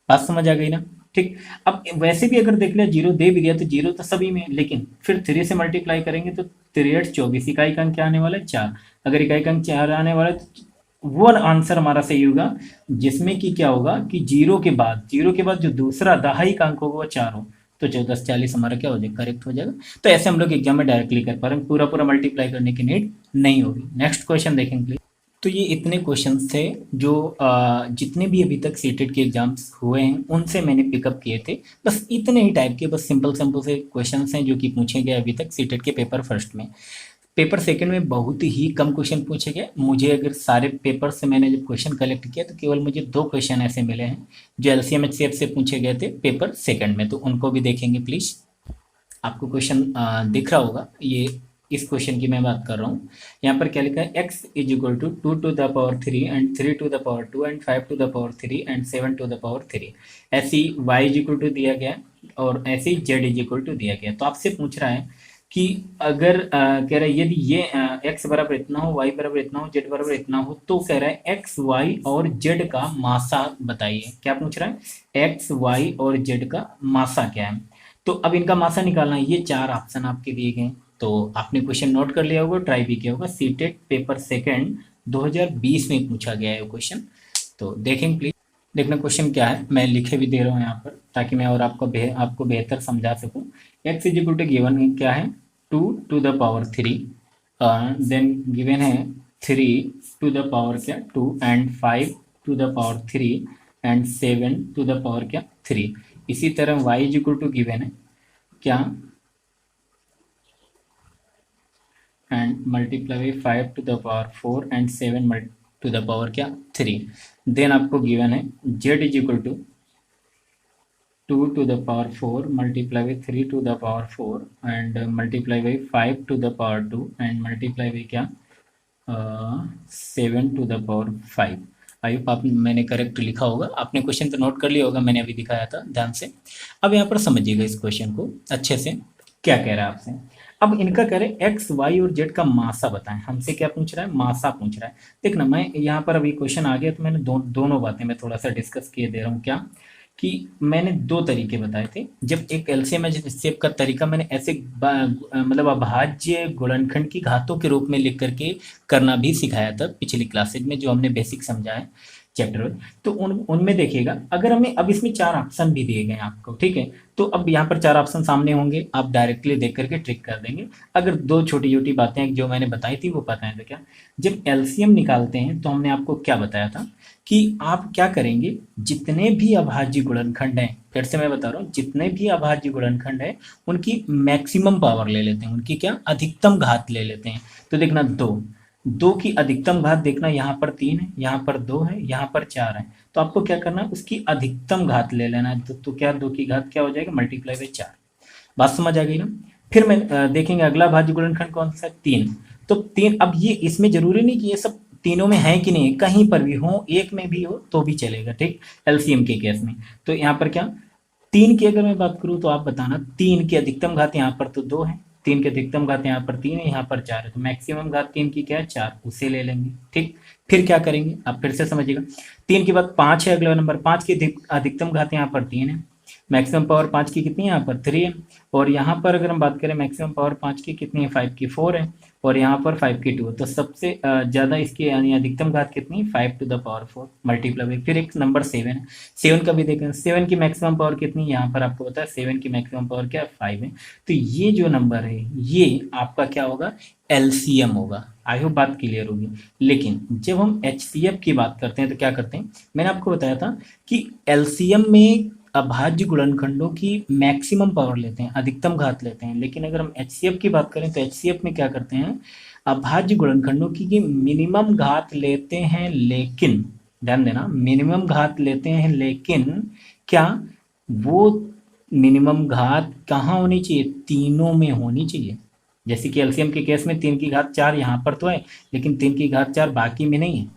बात समझ आ गई ना। ठीक, अब वैसे भी अगर देख लिया जीरो दे भी दिया, तो जीरो तो सभी में, लेकिन फिर 3 से मल्टीप्लाई करेंगे तो 3 8 24, इकाई का अंक क्या आने वाला है 4। अगर इकाई का अंक 4 आने वाला है तो वो आंसर हमारा सही होगा, जिसमें कि क्या होगा कि जीरो के बाद जो दूसरा दहाई का अंक होगा वो 4 हो, तो 1440 हमारा क्या हो जाएगा, करेक्ट हो जाएगा। तो ऐसे हम लोग एग्जाम में डायरेक्टली कर पा रहे हैं, पूरा पूरा मल्टीप्लाई करने की नीड नहीं होगी। नेक्स्ट क्वेश्चन देखेंगे प्लीज। तो ये इतने क्वेश्चंस थे जो जितने भी अभी तक सीटेट के एग्जाम्स हुए हैं उनसे मैंने पिकअप किए थे। बस इतने ही टाइप के, बस सिंपल सिंपल से क्वेश्चंस हैं जो कि पूछे गए अभी तक सीटेट के पेपर फर्स्ट में। पेपर सेकंड में बहुत ही कम क्वेश्चन पूछे गए। मुझे अगर सारे पेपर से मैंने जब क्वेश्चन कलेक्ट किया तो केवल मुझे 2 क्वेश्चन ऐसे मिले हैं जो एलसीएम एचसीएफ से पूछे गए थे पेपर सेकंड में, तो उनको भी देखेंगे प्लीज़। आपको क्वेश्चन दिख रहा होगा, ये इस क्वेश्चन की मैं बात कर रहा हूँ। यहाँ पर क्या लिखा है, x is equal to 2 to the power 3 and 3 to the power 2 and 5 to the power 3 and 7 to the power 3। ऐसे ही y इज इक्वल टू दिया गया और ऐसे ही z इज इक्वल टू दिया गया। तो आपसे पूछ रहा है कि अगर कह रहा है यदि ये x बराबर इतना हो, y बराबर इतना हो, z बराबर इतना हो, तो कह रहा है x y और z का मासा बताइए। क्या पूछ रहा है, x y और z का मासा क्या है। तो अब इनका मासा निकालना है। ये 4 ऑप्शन आपके दिए गए, तो आपने क्वेश्चन नोट कर लिया होगा, ट्राई भी किया होगा। सीटेट पेपर सेकंड 2020 में पूछा गया है क्वेश्चन, तो देखेंगे प्लीज। देखना क्वेश्चन क्या है, मैं लिखे भी दे रहा हूँ यहाँ पर ताकि मैं और आपको बेहतर समझा सकूँ। X is equal to given क्या है, 2 to the power 3, then given है 3 टू द पावर क्या 2 and 5 to the power 3 and 7 to the power क्या 3। इसी तरह y is equal to given है क्या, and multiply by 5 to the power 4 and 7 to the power क्या 3। Then आपको given है z is equal to 2 to the power 4 multiply by 3 to the power 4 and multiply by 5 to the power 2 and multiply by क्या 7 to the power 5। I hope आप मैंने correct लिखा होगा। आपने question तो नोट कर लिया होगा, मैंने अभी दिखाया था ध्यान से। अब यहाँ पर समझिएगा इस क्वेश्चन को अच्छे से, क्या कह रहा है आपसे। अब इनका कह रहे एक्स वाई और जेड का मासा बताएं। हमसे क्या पूछ रहा है, मासा पूछ रहा है। देखना मैं यहाँ पर अभी क्वेश्चन आ गया तो मैंने दोनों बातें मैं थोड़ा सा डिस्कस किए दे रहा हूँ। क्या कि मैंने 2 तरीके बताए थे। जब एक एलसीएम एचसीएफ का तरीका मैंने ऐसे मतलब अभाज्य गुणनखंड की घातों के रूप में लिख करके करना भी सिखाया था पिछली क्लासेज में, जो हमने बेसिक समझा है चैप्टर में। तो उनमें देखिएगा, अगर हमें अब इसमें 4 ऑप्शन भी दिए गए आपको, ठीक है। तो अब यहाँ पर 4 ऑप्शन सामने होंगे, आप डायरेक्टली देख करके ट्रिक कर देंगे। अगर 2 छोटी छोटी बातें जो मैंने बताई थी वो पता है तो क्या, जब एलसीएम निकालते हैं तो हमने आपको क्या बताया था कि आप क्या करेंगे, जितने भी अभाज्य गुणनखंड हैं, फिर से मैं बता रहा हूँ, जितने भी अभाज्य गुणनखंड है उनकी मैक्सिमम पावर ले लेते हैं, उनकी क्या अधिकतम घात ले लेते हैं। तो देखना 2 की अधिकतम घात देखना, यहाँ पर 3 है, यहाँ पर 2 है, यहाँ पर 4 है। तो आपको क्या करना है, उसकी अधिकतम घात ले लेना है। तो क्या 2 की घात क्या हो जाएगा, मल्टीप्लाई बाई 4। बात समझ आ गई ना। फिर मैं देखेंगे अगला भाज्य गुणनखंड कौन सा है, 3। तो 3, अब ये इसमें जरूरी नहीं कि ये सब तीनों में है कि नहीं, कहीं पर भी हो, एक में भी हो तो भी चलेगा, ठीक, एलसीएम के केस में। तो यहाँ पर क्या 3 की अगर मैं बात करूँ तो आप बताना 3 की अधिकतम घात यहाँ पर तो 2 है, 3 की अधिकतम घात यहाँ पर 3 है, यहाँ पर 4 है, तो मैक्सिमम घात 3 की क्या है 4, उसे ले लेंगे, ठीक। फिर क्या करेंगे, आप फिर से समझिएगा। 3 के बाद 5 है अगला नंबर, 5 की अधिकतम घात यहाँ पर 3 है, मैक्सिमम पावर 5 की कितनी है यहाँ पर 3 है, और यहाँ पर अगर हम बात करें मैक्सिमम पावर 5 की कितनी है 5 की 4 है, और यहाँ पर 5 की 2 है। तो सबसे ज़्यादा इसकी यानी अधिकतम घात कितनी, 5 टू द पावर 4 मल्टीप्लाई। फिर एक नंबर 7 है, 7 का भी देखें, 7 की मैक्सिमम पावर कितनी, यहाँ पर आपको पता है 7 की मैक्सिमम पावर क्या 5 है। तो ये जो नंबर है ये आपका क्या होगा, एलसीएम होगा। आई होप बात क्लियर होगी। लेकिन जब हम एचसीएफ की बात करते हैं तो क्या करते हैं, मैंने आपको बताया था कि एलसीएम में अभाज्य गुणनखंडों की मैक्सिमम पावर लेते हैं, अधिकतम घात लेते हैं। लेकिन अगर हम एचसीएफ की बात करें तो एचसीएफ में क्या करते हैं, अभाज्य गुणनखंडों की मिनिमम घात लेते हैं, लेकिन ध्यान देना मिनिमम घात लेते हैं, लेकिन क्या वो मिनिमम घात कहाँ होनी चाहिए, तीनों में होनी चाहिए। जैसे कि एलसीएम के केस में 3 की घात 4 यहाँ पर तो है, लेकिन 3 की घात 4 बाकी में नहीं है,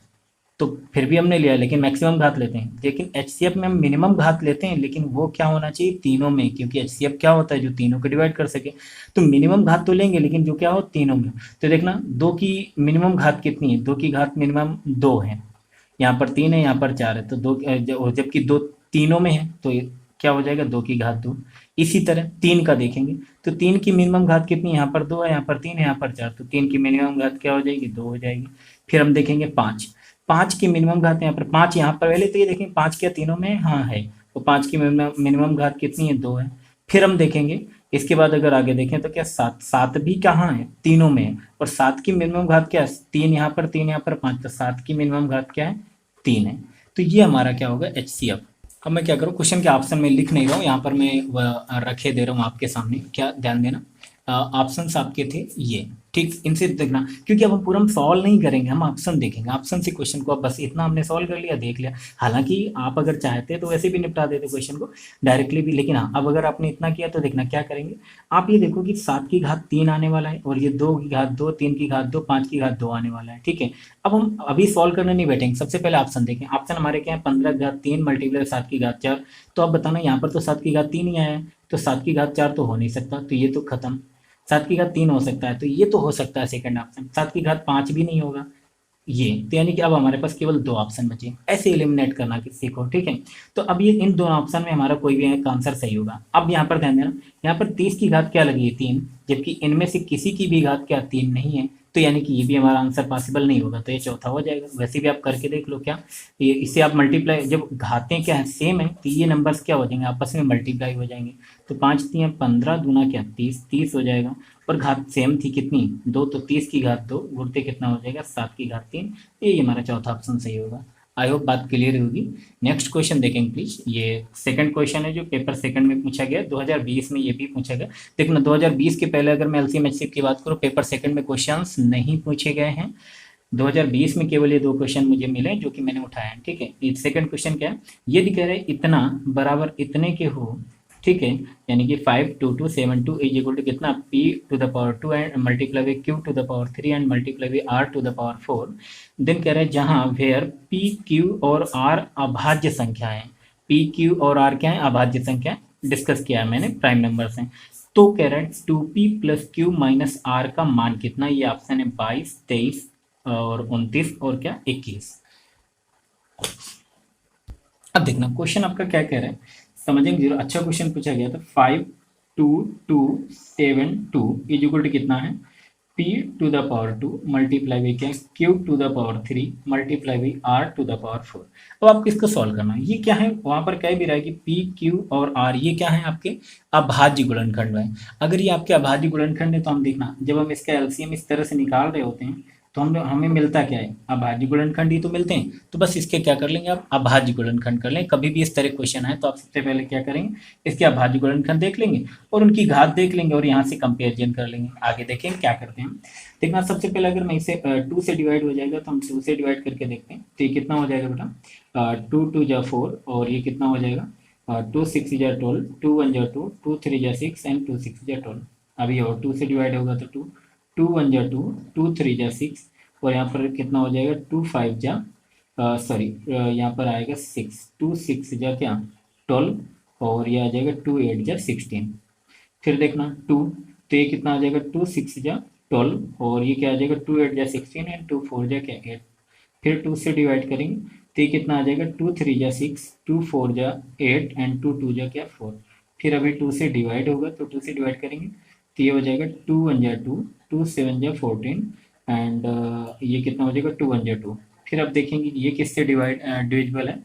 तो फिर भी हमने लिया, लेकिन मैक्सिमम घात लेते हैं। लेकिन एचसीएफ में हम मिनिमम घात लेते हैं, लेकिन वो क्या होना चाहिए, तीनों में, क्योंकि एचसीएफ क्या होता है, जो तीनों को डिवाइड कर सके। तो मिनिमम घात तो लेंगे, लेकिन जो क्या हो, तीनों में। तो देखना 2 की मिनिमम घात कितनी है, 2 की घात मिनिमम 2 है, यहाँ पर 3 है, यहाँ पर 4 है, तो 2, जबकि 2 तीनों में है तो क्या हो जाएगा, 2 की घात 2। इसी तरह 3 का देखेंगे तो 3 की मिनिमम घात कितनी, यहाँ पर 2 है, यहाँ पर 3 है, यहाँ पर 4, तो 3 की मिनिमम घात क्या हो जाएगी, 2 हो जाएगी। फिर हम देखेंगे 5 की मिनिमम घात, यहाँ पर 5, यहाँ पर पहले तो ये देखेंगे 5 क्या तीनों में, हाँ है, तो 5 की मिनिमम घात कितनी है, 2 है। फिर हम देखेंगे इसके बाद अगर आगे देखें तो क्या 7 भी कहाँ है, तीनों में है, और 7 की मिनिमम घात क्या है, 3 यहाँ पर 3 यहाँ पर 5, तो 7 की मिनिमम घात क्या है, 3 है। तो ये हमारा क्या होगा, एचसीएफ। अब मैं क्या करूँ, क्वेश्चन के ऑप्शन में लिख नहीं रहा हूँ, यहाँ पर मैं रखे दे रहा हूँ आपके सामने, क्या ध्यान देना। ऑप्शंस आपके थे ये, ठीक, इनसे देखना, क्योंकि अब हम पूरा सॉल्व नहीं करेंगे, हम ऑप्शन देखेंगे, ऑप्शन से क्वेश्चन को अब बस इतना हमने सॉल्व कर लिया, देख लिया। हालांकि आप अगर चाहते तो वैसे भी निपटा देते क्वेश्चन को डायरेक्टली भी, लेकिन हाँ अब अगर आपने इतना किया तो देखना क्या करेंगे। आप ये देखो कि 7 की घात 3 आने वाला है, और ये 2 की घात 2, 3 की घात 2, 5 की घात 2 आने वाला है। ठीक है, अब हम अभी सॉल्व करने नहीं बैठेंगे, सबसे पहले ऑप्शन देखें। ऑप्शन हमारे क्या है, 15 की घात 3 मल्टीप्लाई 7 की घात 4। तो अब बताना, यहाँ पर तो 7 की घात 3 ही आया है, तो 7 की घात 4 तो हो नहीं सकता, तो ये तो खत्म। 7 की घात 3 हो सकता है, तो ये तो हो सकता है सेकंड ऑप्शन। 7 की घात 5 भी नहीं होगा ये, तो यानी कि अब हमारे पास केवल 2 ऑप्शन बचे। ऐसे एलिमिनेट करना किसी को, ठीक है। तो अब ये इन दोनों ऑप्शन में हमारा कोई भी एक आंसर सही होगा। अब यहाँ पर ध्यान देना, यहाँ पर 30 की घात क्या लगी है, 3, जबकि इनमें से किसी की भी घात क्या 3 नहीं है, तो यानी कि ये भी हमारा आंसर पॉसिबल नहीं होगा, तो ये चौथा हो जाएगा। वैसे भी आप करके देख लो, क्या ये इससे आप मल्टीप्लाई, जब घातें क्या है सेम है, तो ये नंबर्स क्या हो जाएंगे, आपस में मल्टीप्लाई हो जाएंगे। तो 5 3 15, दूना क्या 30, 30 हो जाएगा। और घात सेम थी कितनी, 2, तो 30 की घात 2 गुणते कितना हो जाएगा, 7 की घात 3। ये हमारा चौथा ऑप्शन सही होगा। आई होप बात क्लियर होगी। नेक्स्ट क्वेश्चन देखेंगे प्लीज। ये सेकंड क्वेश्चन है जो पेपर सेकंड में पूछा गया, 2020 में ये भी पूछा गया। देखना 2020 के पहले अगर मैं एलसीएम एचसीएफ की बात करूँ, पेपर सेकंड में क्वेश्चंस नहीं पूछे गए हैं। 2020 में केवल ये 2 क्वेश्चन मुझे मिले जो कि मैंने उठाए हैं। ठीक है, सेकंड क्वेश्चन क्या है, यदि कह रहे इतना बराबर इतने के हो, ठीक है, यानी कि 5 2 2 7 2 इज इक्वल टू कितना, p to the power 2 and multiply with q to the power 3 and multiply with r to the power 4। Then कह रहे हैं जहां वेयर p q और r अभाज्य संख्या है। p q और r क्या है, अभाज्य संख्या, डिस्कस किया है मैंने, प्राइम नंबर से। तो कह रहे हैं 2p plus Q minus r का मान कितना, ये ऑप्शन है 22 23 और 29 और क्या 21। अब देखना क्वेश्चन आपका क्या कह रहा है, समझेंगे जीरो। अच्छा क्वेश्चन पूछा गया था, 5 2 2 7 2 इज इक्वल टू कितना है, p to the power 2 multiply by क्या, q to the power 3 multiply by r to the power 4। अब आपको इसको सॉल्व करना है। ये क्या है, वहां पर कह भी रहा है कि p q और r ये क्या है, आपके अभाज्य गुणनखंड है। अगर ये आपके अभाज्य गुणनखंड है तो हम देखना, जब हम इसका एलसीएम इस तरह से निकाल रहे होते हैं तो हमें मिलता क्या है, अभाज्य गुणनखंड ही तो मिलते हैं। तो बस इसके क्या कर लेंगे, आप अभाज्य गुणनखंड कर लें। कभी भी इस तरह क्वेश्चन है तो आप सबसे पहले क्या करेंगे, इसके अभाज्य गुणनखंड देख लेंगे और उनकी घात देख लेंगे और यहाँ से कंपेरिजन कर लेंगे। आगे देखेंगे क्या करते हैं। देखना सबसे पहले अगर मैं इसे 2 से डिवाइड हो जाएगा तो हम 2 से डिवाइड करके देखते हैं। तो ये कितना हो जाएगा बेटा, 2 2 जा 4 और ये कितना हो जाएगा, 2 6 जा 12, 2 1 जा 2, 2 3 जा 6 एंड 2 6 जा 12। अभी और 2 से डिवाइड होगा तो 2 2 1 जा 2, 2 3 जा 6 और यहाँ पर कितना हो जाएगा, 2 5 जा सॉरी यहाँ पर आएगा 6, 2 6 जा क्या 12 और ये आ जाएगा 2 8 जा 16। फिर देखना 2, तो ये कितना आ जाएगा, 2 6 जा 12 और ये क्या आ जाएगा 2 8 जा 16 एंड 2 4 जा क्या 8। फिर 2 से डिवाइड करेंगे तो ये कितना आ जाएगा, 2 3 जा 6, 2 4 जा 8 एंड 2 2 जा क्या 4। फिर अभी 2 से डिवाइड होगा तो 2 से डिवाइड करेंगे तो ये हो जाएगा 2 1 जा 2, 2 7 जा 14 एंड ये कितना हो जाएगा 2 1 जा 2। फिर अब देखेंगे ये किससे डिविजिबल है,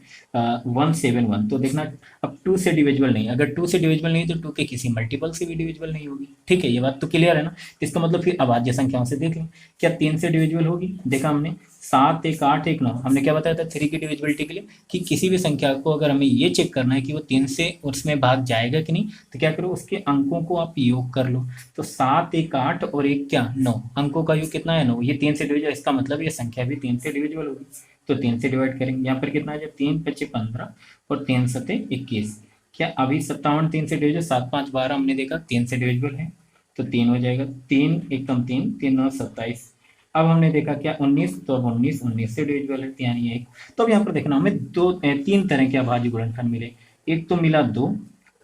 1 7 1। तो देखना अब 2 से डिविजिबल नहीं, अगर 2 से डिविजिबल नहीं तो 2 के किसी मल्टीपल से भी डिविजिबल नहीं होगी। ठीक है, ये बात तो क्लियर है ना। इसका मतलब फिर अभाज्य संख्याओं से देख लें, क्या 3 से डिविजिबल होगी। देखा हमने 7 1 8 1 9, हमने क्या बताया था 3 की डिविजिबिलिटी के लिए, कि किसी भी संख्या को अगर हमें ये चेक करना है कि वो 3 से उसमें भाग जाएगा कि नहीं, तो क्या करो उसके अंकों को आप योग कर लो। तो 7 1 8 और 1 क्या 9, अंकों का योग कितना है 9, ये 3 से डिविजिबल, इसका मतलब ये संख्या भी 3 से डिविजिबल होगी। तो 3 से डिवाइड करेंगे, यहाँ पर कितना आ जाए 3 5 15 और 3 7 21। क्या अभी 57 3 से डिविजिबल, 7 5 12 हमने देखा 3 से डिविजिबल है तो 3 हो जाएगा, 3 एकदम 3 3 9 27। अब हमने देखा क्या 19, तो अब 19 19 से डिविजिबल है यानी 1। तो अब यहाँ पर देखना हमें 3 तरह के अभाज्य गुणनखंड मिले, एक तो मिला 2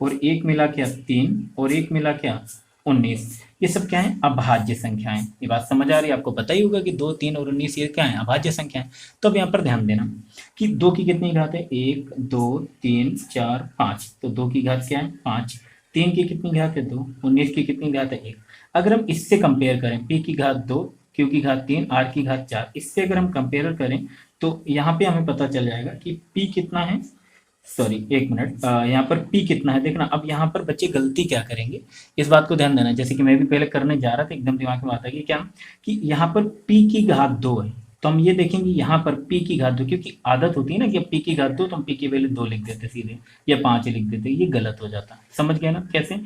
और एक मिला क्या 3 और एक मिला क्या 19। ये सब क्या है, अभाज्य संख्याएं। ये बात समझ आ रही है आपको, पता ही होगा कि 2 3 और 19 ये क्या है, अभाज्य संख्याएं। तो अब यहाँ पर ध्यान देना कि 2 की कितनी घात है, 1 2 3 4 5, तो 2 की घात क्या है 5। 3 की कितनी घात है 2, 19 की कितनी घात है 1। अगर हम इससे कंपेयर करें, p की घात 2, q की घात 3, r की घात 4, इससे अगर हम कंपेयर करें तो यहाँ पे हमें पता चल जाएगा कि p कितना है, सॉरी एक मिनट, यहाँ पर p कितना है। देखना अब यहाँ पर बच्चे गलती क्या करेंगे, इस बात को ध्यान देना। जैसे कि मैं भी पहले करने जा रहा था, एकदम दिमाग में आता है कि क्या, कि यहाँ पर p की घात 2 है, तो हम ये देखेंगे यहाँ पर p की घात 2, क्योंकि आदत होती है ना कि अब p की घात 2 तो हम p की वैल्यू 2 लिख देते सीधे या 5 लिख देते, ये गलत हो जाता है। समझ गए ना कैसे,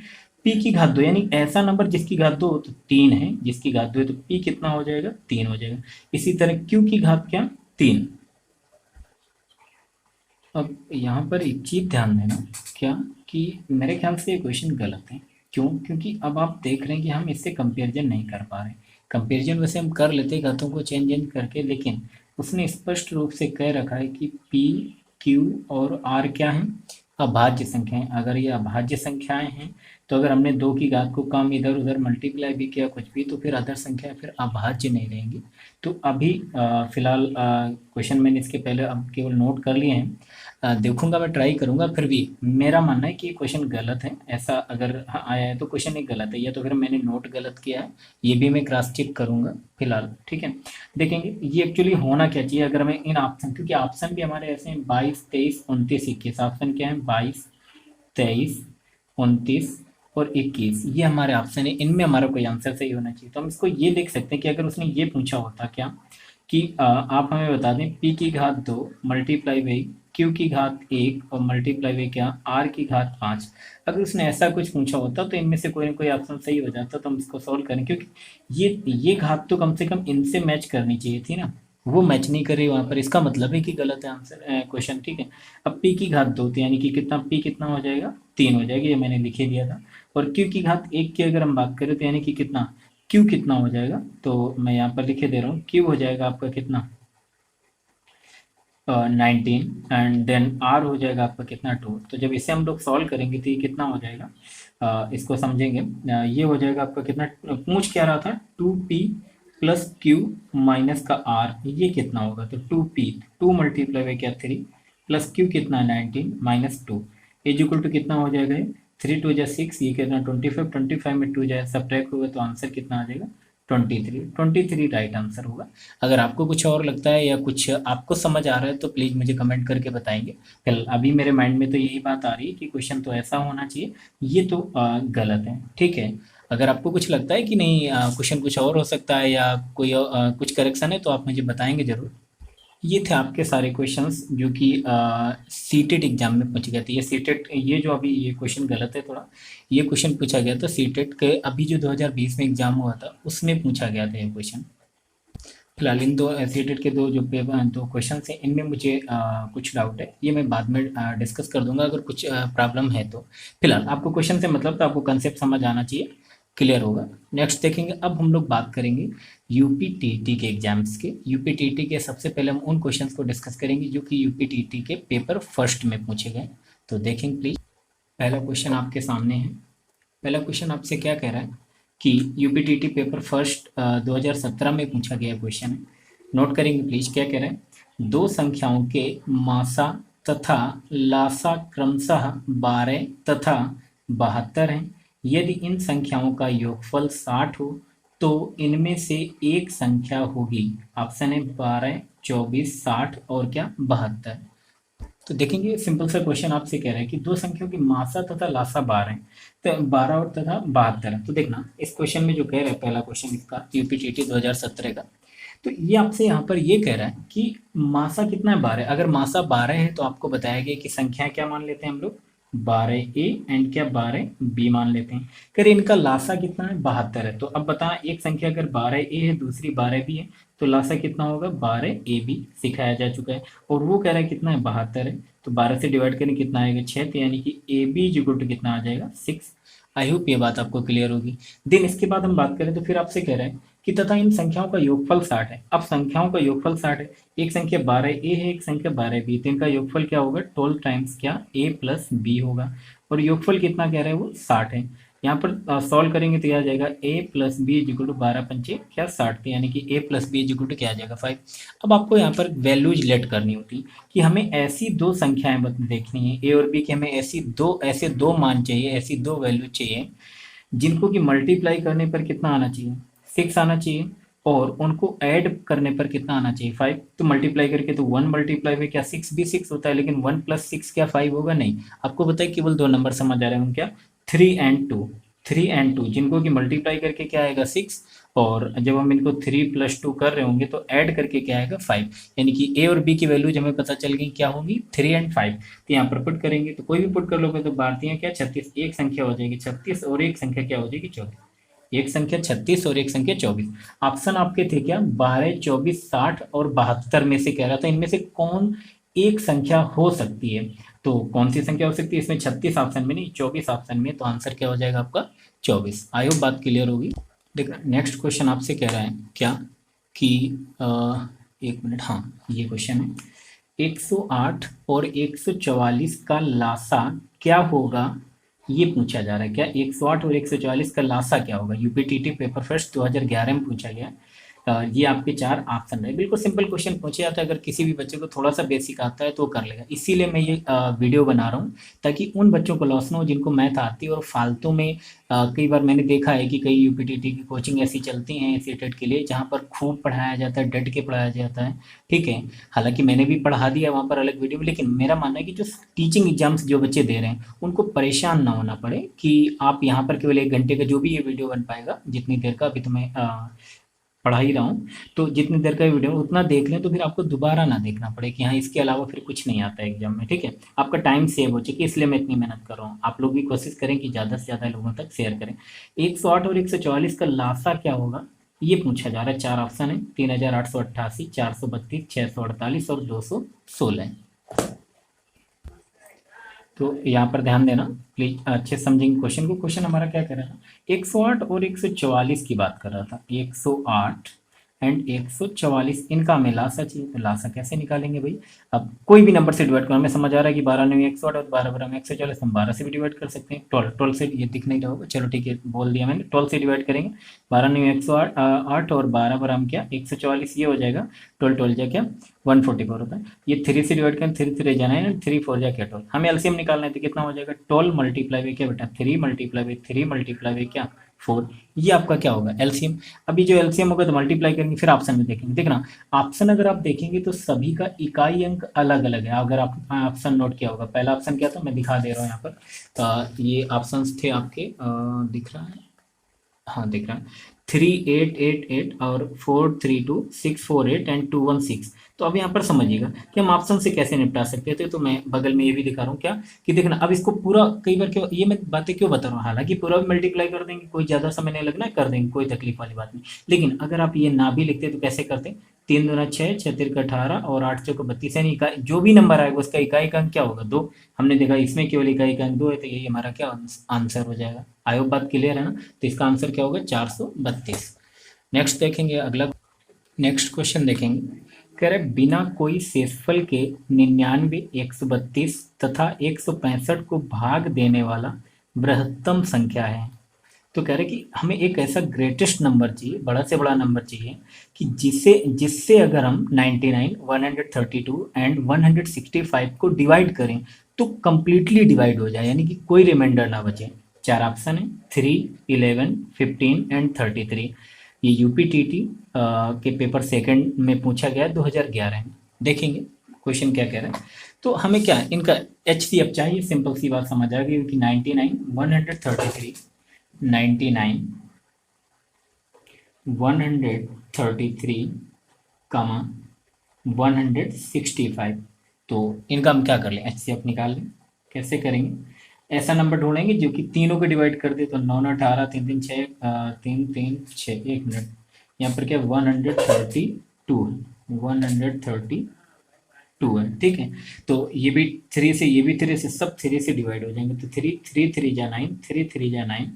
पी की घात दो, यानी ऐसा नंबर जिसकी घात दो हो तो 3 है, जिसकी घात 2 है तो पी कितना हो जाएगा, 3 हो जाएगा। इसी तरह क्यू की घात क्या, 3। अब यहाँ पर एक चीज़ ध्यान देना, क्या कि मेरे ख्याल से ये क्वेश्चन गलत है। क्यों? क्योंकि अब आप देख रहे हैं कि हम इससे कंपेरिजन नहीं कर पा रहे। कंपेरिजन वैसे हम कर लेते घातों को चेंज चेंज करके, लेकिन उसने स्पष्ट रूप से कह रखा है कि पी, क्यू और आर क्या है, अभाज्य संख्याएं। अगर ये अभाज्य संख्याएं हैं तो अगर हमने 2 की घात को कम इधर उधर मल्टीप्लाई भी किया कुछ भी, तो फिर अदर संख्या फिर अभाज्य नहीं रहेंगी। तो अभी फिलहाल क्वेश्चन मैंने इसके पहले अब केवल नोट कर लिए हैं। देखूंगा, मैं ट्राई करूंगा। फिर भी मेरा मानना है कि ये क्वेश्चन गलत है। ऐसा अगर आया है तो क्वेश्चन एक गलत है, या तो फिर मैंने नोट गलत किया है, ये भी मैं क्रॉस चेक करूंगा फिलहाल। ठीक है, देखेंगे ये एक्चुअली होना क्या चाहिए। अगर मैं इन ऑप्शन, क्योंकि ऑप्शन भी हमारे ऐसे हैं 22, 23, 29, 21। ऑप्शन क्या है, 22, 23, 29 और 21, ये हमारे ऑप्शन है। इनमें हमारा कोई आंसर सही होना चाहिए। तो हम इसको ये देख सकते हैं कि अगर उसने ये पूछा होता क्या कि आप हमें बता दें पी की घात 2 मल्टीप्लाई बाई क्यू की घात 1 और मल्टीप्लाई बाई क्या, आर की घात 5। अगर उसने ऐसा कुछ पूछा होता तो इनमें से कोई ना कोई ऑप्शन सही हो जाता, तो हम इसको सॉल्व करें। क्योंकि ये घात तो कम से कम इनसे मैच करनी चाहिए थी ना, वो मैच नहीं कर रही वहाँ पर, इसका मतलब है कि गलत है आंसर क्वेश्चन। ठीक है, अब पी की घात 2 यानी कि कितना, पी कितना हो जाएगा, 3 हो जाएगा, ये मैंने लिखे दिया था। और क्यू की घात 1 की अगर हम बात करें तो यानी कि कितना, क्यू कितना हो जाएगा, तो मैं यहाँ पर लिखे दे रहा हूँ, क्यू हो जाएगा आपका कितना, 19, एंड देन आर हो जाएगा आपका कितना, 2। तो जब इसे हम लोग सॉल्व करेंगे तो ये कितना हो जाएगा, इसको समझेंगे। ये हो जाएगा आपका कितना, पूछ क्या रहा था, 2p प्लस क्यू माइनस का आर, ये कितना होगा, तो 2p, 2 मल्टीप्लाई बाई क्या, 3 प्लस क्यू कितना, 19 माइनस 2 इज इक्वल टू कितना हो जाएगा, 3 2 जा 6, ये कितना 25, 25 में 2 जाए सब्ट्रैक्ट होगा तो आंसर कितना आ जाएगा, 23। 23 राइट आंसर होगा। अगर आपको कुछ और लगता है या कुछ आपको समझ आ रहा है तो प्लीज़ मुझे कमेंट करके बताएंगे। फिलहाल अभी मेरे माइंड में तो यही बात आ रही है कि क्वेश्चन तो ऐसा होना चाहिए, ये तो गलत है। ठीक है, अगर आपको कुछ लगता है कि नहीं क्वेश्चन कुछ और हो सकता है या कोई कुछ करेक्शन है तो आप मुझे बताएंगे ज़रूर। ये थे आपके सारे क्वेश्चंस जो कि सीटेट एग्जाम में पूछे गए थे। ये सीटेट, ये जो अभी ये क्वेश्चन गलत है थोड़ा, ये क्वेश्चन पूछा गया था सीटेट के अभी जो 2020 में एग्जाम हुआ था उसमें पूछा गया था ये क्वेश्चन। फिलहाल इन दो सीटेट के दो जो पेपर, दो क्वेश्चन हैं, इनमें मुझे कुछ डाउट है, ये मैं बाद में डिस्कस कर दूंगा अगर कुछ प्रॉब्लम है तो। फिलहाल आपको क्वेश्चन से मतलब तो आपको कंसेप्ट समझ आना चाहिए, क्लियर होगा। नेक्स्ट देखेंगे, अब हम लोग बात करेंगे यूपीटीटी के एग्जाम्स के। यूपीटीटी के सबसे पहले हम उन क्वेश्चंस को डिस्कस करेंगे जो कि यूपीटीटी के पेपर फर्स्ट में पूछे गए। तो देखेंगे प्लीज, पहला क्वेश्चन आपके सामने है। पहला क्वेश्चन आपसे क्या कह रहा है कि यूपीटीटी पेपर फर्स्ट 2017 में पूछा गया क्वेश्चन है। नोट करेंगे प्लीज, क्या कह रहा है, दो संख्याओं के मासा तथा लासा क्रमशः 12 तथा 72 हैं। यदि इन संख्याओं का योगफल 60 हो तो इनमें से एक संख्या होगी। ऑप्शन है 12, 24, 60 और क्या, 72। तो देखेंगे सिंपल सा क्वेश्चन आपसे कह रहा है कि दो संख्याओं की मासा तथा लासा 12 है, तो 12 और तथा 72 है। तो देखना इस क्वेश्चन में जो कह रहा है, पहला क्वेश्चन इसका यूपीटीटी 2017 का, तो ये आपसे यहाँ पर ये कह रहा है कि मासा कितना है, 12। अगर मासा 12 है तो आपको बताया गया कि संख्या क्या मान लेते हैं हम लोग, 12a एंड क्या 12b मान लेते हैं। अगर इनका लासा कितना है, 72 है। तो अब बता, एक संख्या अगर 12a है दूसरी 12b है तो लासा कितना होगा, 12ab सिखाया जा चुका है। और वो कह रहा है कितना है, 72 है। तो 12 से डिवाइड करें कितना आएगा, 6, तो यानी कि ab इक्वल टू कितना आ जाएगा, 6। आई होप ये बात आपको क्लियर होगी। देन इसके बाद हम बात करें तो फिर आपसे कह रहा है कि तथा इन संख्याओं का योगफल 60 है। अब संख्याओं का योगफल 60 है, एक संख्या 12a है, एक संख्या 12b, तो इनका योगफल क्या होगा, 12 टाइम्स क्या, a प्लस b होगा। और योगफल कितना कह रहा है, वो 60 है। यहाँ पर सॉल्व करेंगे तो आ जाएगा a plus B equal to 12 पंचे क्या 60, यानी कि a plus B equal to क्या आ जाएगा, 5। अब आपको यहाँ पर वैल्यूज लेट करनी होती कि हमें ऐसी दो संख्याएं देखनी है, a और b की, हमें ऐसे दो मान चाहिए, ऐसी दो वैल्यू चाहिए जिनको कि मल्टीप्लाई करने पर कितना आना चाहिए, 6 आना चाहिए, और उनको ऐड करने पर कितना आना चाहिए, 5। तो मल्टीप्लाई करके तो 1 मल्टीप्लाई में क्या 6 भी 6 होता है, लेकिन 1 प्लस 6 क्या 5 होगा, नहीं। आपको पता है केवल दो नंबर समझ आ रहे हैं, क्या 3 एंड 2, 3 एंड 2, जिनको कि मल्टीप्लाई करके क्या आएगा 6, और जब हम इनको 3+2 कर रहे होंगे तो ऐड करके क्या आएगा 5, यानी कि ए और बी की वैल्यूज हमें पता चल गई क्या होगी 3 और 5। तो यहाँ पर पुट करेंगे तो कोई भी पुट कर लोगे तो भारतीय क्या 36, एक संख्या हो जाएगी 36 और एक संख्या क्या हो जाएगी 24, एक संख्या 36 और एक संख्या 24। ऑप्शन आपके थे क्या 12, 24, 60 और 72 में से कह रहा था इनमें से कौन एक संख्या हो सकती है। तो कौन सी संख्या हो सकती है इसमें 36 ऑप्शन में नहीं 24 ऑप्शन में, तो आंसर क्या हो जाएगा आपका 24। आई होप बात क्लियर होगी। देखो नेक्स्ट क्वेश्चन आपसे कह रहा है क्या कि एक मिनट, हाँ ये क्वेश्चन है 108 और 144 का लासा क्या होगा, ये पूछा जा रहा है। क्या 108 और 144 का लासा क्या होगा, यूपीटीटी पेपर फर्स्ट 2011 में पूछा गया। ये आपके 4 ऑप्शन रहे। बिल्कुल सिंपल क्वेश्चन पूछे जाता है, अगर किसी भी बच्चे को थोड़ा सा बेसिक आता है तो वो कर लेगा। इसीलिए मैं ये वीडियो बना रहा हूँ ताकि उन बच्चों को लॉस ना हो जिनको मैथ आती है और फालतू में कई बार मैंने देखा है कि कई यूपीटीटी की कोचिंग ऐसी चलती हैं ऐसी टेट के लिए जहाँ पर खूब पढ़ाया जाता है, डट के पढ़ाया जाता है। ठीक है, हालांकि मैंने भी पढ़ा दिया वहाँ पर अलग वीडियो में, लेकिन मेरा मानना है कि जो टीचिंग एग्जाम्स जो बच्चे दे रहे हैं उनको परेशान ना होना पड़े कि आप यहाँ पर केवल 1 घंटे का जो भी ये वीडियो बन पाएगा, जितनी देर का अभी तो मैं पढ़ा ही रहा हूँ, तो जितनी देर का वीडियो उतना देख लें तो फिर आपको दोबारा ना देखना पड़े कि हाँ इसके अलावा फिर कुछ नहीं आता है एग्जाम में। ठीक है, आपका टाइम सेव हो चुकी है, इसलिए मैं इतनी मेहनत कर रहा हूँ। आप लोग भी कोशिश करें कि ज़्यादा से ज़्यादा लोगों तक शेयर करें। 108 और 144 का लासा क्या होगा ये पूछा जा रहा है। 4 ऑप्शन है 3888, 432, 648 और 216। तो यहाँ पर ध्यान देना प्लीज, अच्छे समझेंगे क्वेश्चन को। क्वेश्चन हमारा क्या कर रहा था 108 और 144 की बात कर रहा था। 108 एंड 144 इनका हमें लासा चाहिए, तो लासा कैसे निकालेंगे भाई। अब कोई भी नंबर से डिवाइड करना, हमें समझ आ रहा है कि 12 9 108 और 12 12 में 144, हम 12 से भी डिवाइड कर सकते हैं। 12 से ये दिख नहीं रहा होगा, चलो ठीक है बोल दिया मैंने, 12 से डिवाइड करेंगे। 12 9 108 और 12 12 हम क्या 144 ये हो जाएगा। 12 12 जा क्या 144 होता है। ये 3 से डिवाइड करें, 3 3 जाना है, 3 4 जा क्या 12, हमें एलसीएम निकालना है तो कितना हो जाएगा 12 मल्टीप्लाई बाई क्या बेटा 3 मल्टीप्लाई बाई 3 मल्टीप्लाई बाई क्या 4, ये आपका क्या होगा एलसीएम। अभी जो एलसीएम होगा तो मल्टीप्लाई करेंगे फिर ऑप्शन में देखेंगे। देखना ऑप्शन अगर आप देखेंगे तो सभी का इकाई अंक अलग अलग है। अगर आप ऑप्शन नोट किया होगा, पहला ऑप्शन क्या था मैं दिखा दे रहा हूँ यहाँ पर। ये ऑप्शन थे आपके, दिख रहा है, हाँ दिख रहा है 3888 और 432 648 एंड 216। तो अब यहाँ पर समझिएगा कि हम ऑप्शन से कैसे निपटा सकते थे। तो मैं बगल में ये भी दिखा रहा हूँ क्या कि देखना अब इसको पूरा, कई बार क्यों ये मैं बातें क्यों बता रहा हूँ, हालांकि पूरा भी मल्टीप्लाई कर देंगे कोई ज़्यादा समय नहीं लगना, कर देंगे कोई तकलीफ वाली बात नहीं। लेकिन अगर आप ये ना भी लिखते तो कैसे करते, 3 दूना 6, 6 तिरक 18 और 8 चौक 32, यानी इकाई जो भी नंबर आएगा उसका इकाई का अंक क्या होगा 2। हमने देखा इसमें केवल इकाई का अंक 2 है, तो यही हमारा क्या आंसर हो जाएगा। आई होप बात क्लियर है ना। तो इसका आंसर क्या होगा 432। नेक्स्ट देखेंगे अगला, नेक्स्ट क्वेश्चन देखेंगे। कह रहे बिना कोई शेषफल के 99, 132 तथा 165 को भाग देने वाला बृहत्तम संख्या है। तो कह रहे कि हमें एक ऐसा ग्रेटेस्ट नंबर चाहिए, बड़ा से बड़ा नंबर चाहिए कि जिसे जिससे अगर हम 99, 132 एंड 165 को डिवाइड करें तो कंप्लीटली डिवाइड हो जाए, यानी कि कोई रिमाइंडर ना बचे। 4 ऑप्शन है 3, 11, 15 एंड 33। ये यूपीटीटी के पेपर सेकंड में पूछा गया 2011 में। देखेंगे क्वेश्चन क्या कह रहा है। तो हमें क्या इनका एचसीएफ चाहिए, सिंपल सी बात समझ आ गई कि 99, 133, 99, 133, 165। तो इनका हम क्या कर लें एचसीएफ निकाल लें। कैसे करेंगे, ऐसा नंबर ढूंढेंगे जो कि तीनों को डिवाइड कर दे। तो 9 9 18, 3 3 6, 3 3 6, एक मिनट यहाँ पर क्या 132 है, 132 है। ठीक है, तो ये भी 3 से, ये भी 3 से, सब 3 से डिवाइड हो जाएंगे। तो 3 3 3 जा 9, 3 3 जा 9,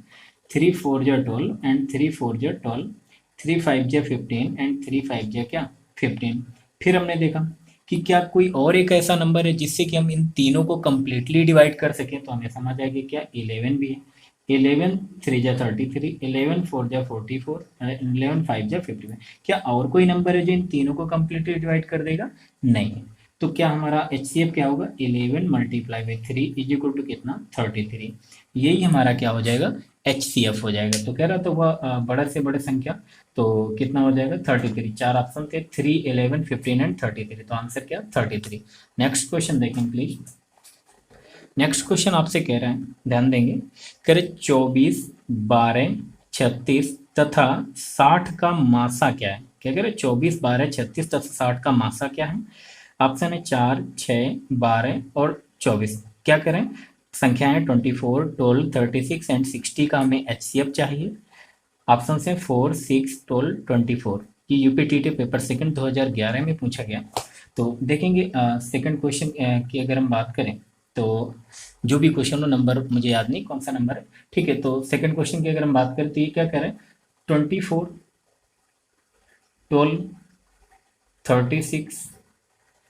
3 4 जा 12 एंड 3 4 जा 12, 3 5 जा 15 एंड 3 5 जा क्या 15। फिर हमने देखा कि क्या कोई और एक ऐसा नंबर है जिससे कि हम इन तीनों को कंप्लीटली डिवाइड कर सकें। तो हमें समझ आ गया क्या 11 भी है। 11 3 जा 33, 11 4 जा 44, 11 5 जा 55। क्या और कोई नंबर है जो इन तीनों को कंप्लीटली डिवाइड कर देगा, नहीं है। तो क्या हमारा एचसीएफ क्या होगा 11 multiply by 3 is equal to कितना 33। यही हमारा क्या हो जाएगा एचसीएफ हो जाएगा। तो कह रहा था वह बड़ा से बड़ा संख्या, तो कितना हो जाएगा 33। 4 ऑप्शन थे 3, 11, 15 एंड 33। तो आंसर क्या 33। नेक्स्ट क्वेश्चन देखें प्लीज। नेक्स्ट क्वेश्चन आपसे कह रहे हैं, ध्यान देंगे, कह रहे 24, 12, 36 तथा 60 का मासा क्या है? क्या कह रहे हैं? 24, 12, 36 तथा 60 का मासा क्या है? ऑप्शन है 4, 6, 12 और 24। क्या करें? संख्याएं 24, 12, 36 एंड 60 का हमें HCF चाहिए। ऑप्शन है 4, 6, 12, 24। ये यूपीटीटी पेपर सेकंड 2011 में पूछा गया। तो देखेंगे सेकंड क्वेश्चन की अगर हम बात करें तो जो भी क्वेश्चन हो, नंबर मुझे याद नहीं कौन सा नंबर है, ठीक है। तो सेकंड क्वेश्चन की अगर हम बात करें तो ये क्या करें? 24, 12, 36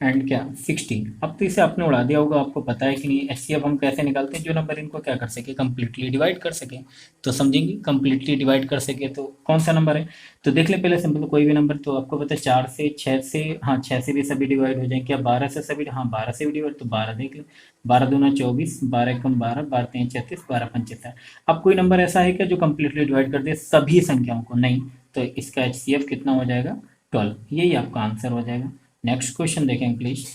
एंड क्या 60। अब तो इसे आपने उड़ा दिया होगा, आपको पता है कि नहीं। HCF हम कैसे निकालते हैं? जो नंबर इनको क्या कर सके, कंप्लीटली डिवाइड कर सके। तो समझेंगे, कंप्लीटली डिवाइड कर सके तो कौन सा नंबर है? तो देख ले पहले सिंपल, कोई भी नंबर। तो आपको पता है 4 से, 6 से, हाँ 6 से भी सभी डिवाइड हो जाएंगे। क्या 12 से सभी? हाँ 12 से भी डिवाइड। तो 12 देख ले, 12 दूना 24, 12 एकम 12, 12 तीन 36, 12 पंच 60। अब कोई नंबर ऐसा है क्या जो कंप्लीटली डिवाइड कर दे सभी संख्याओं को? नहीं। तो इसका HCF कितना हो जाएगा? 12। यही आपका आंसर हो जाएगा। नेक्स्ट क्वेश्चन देखें प्लीज।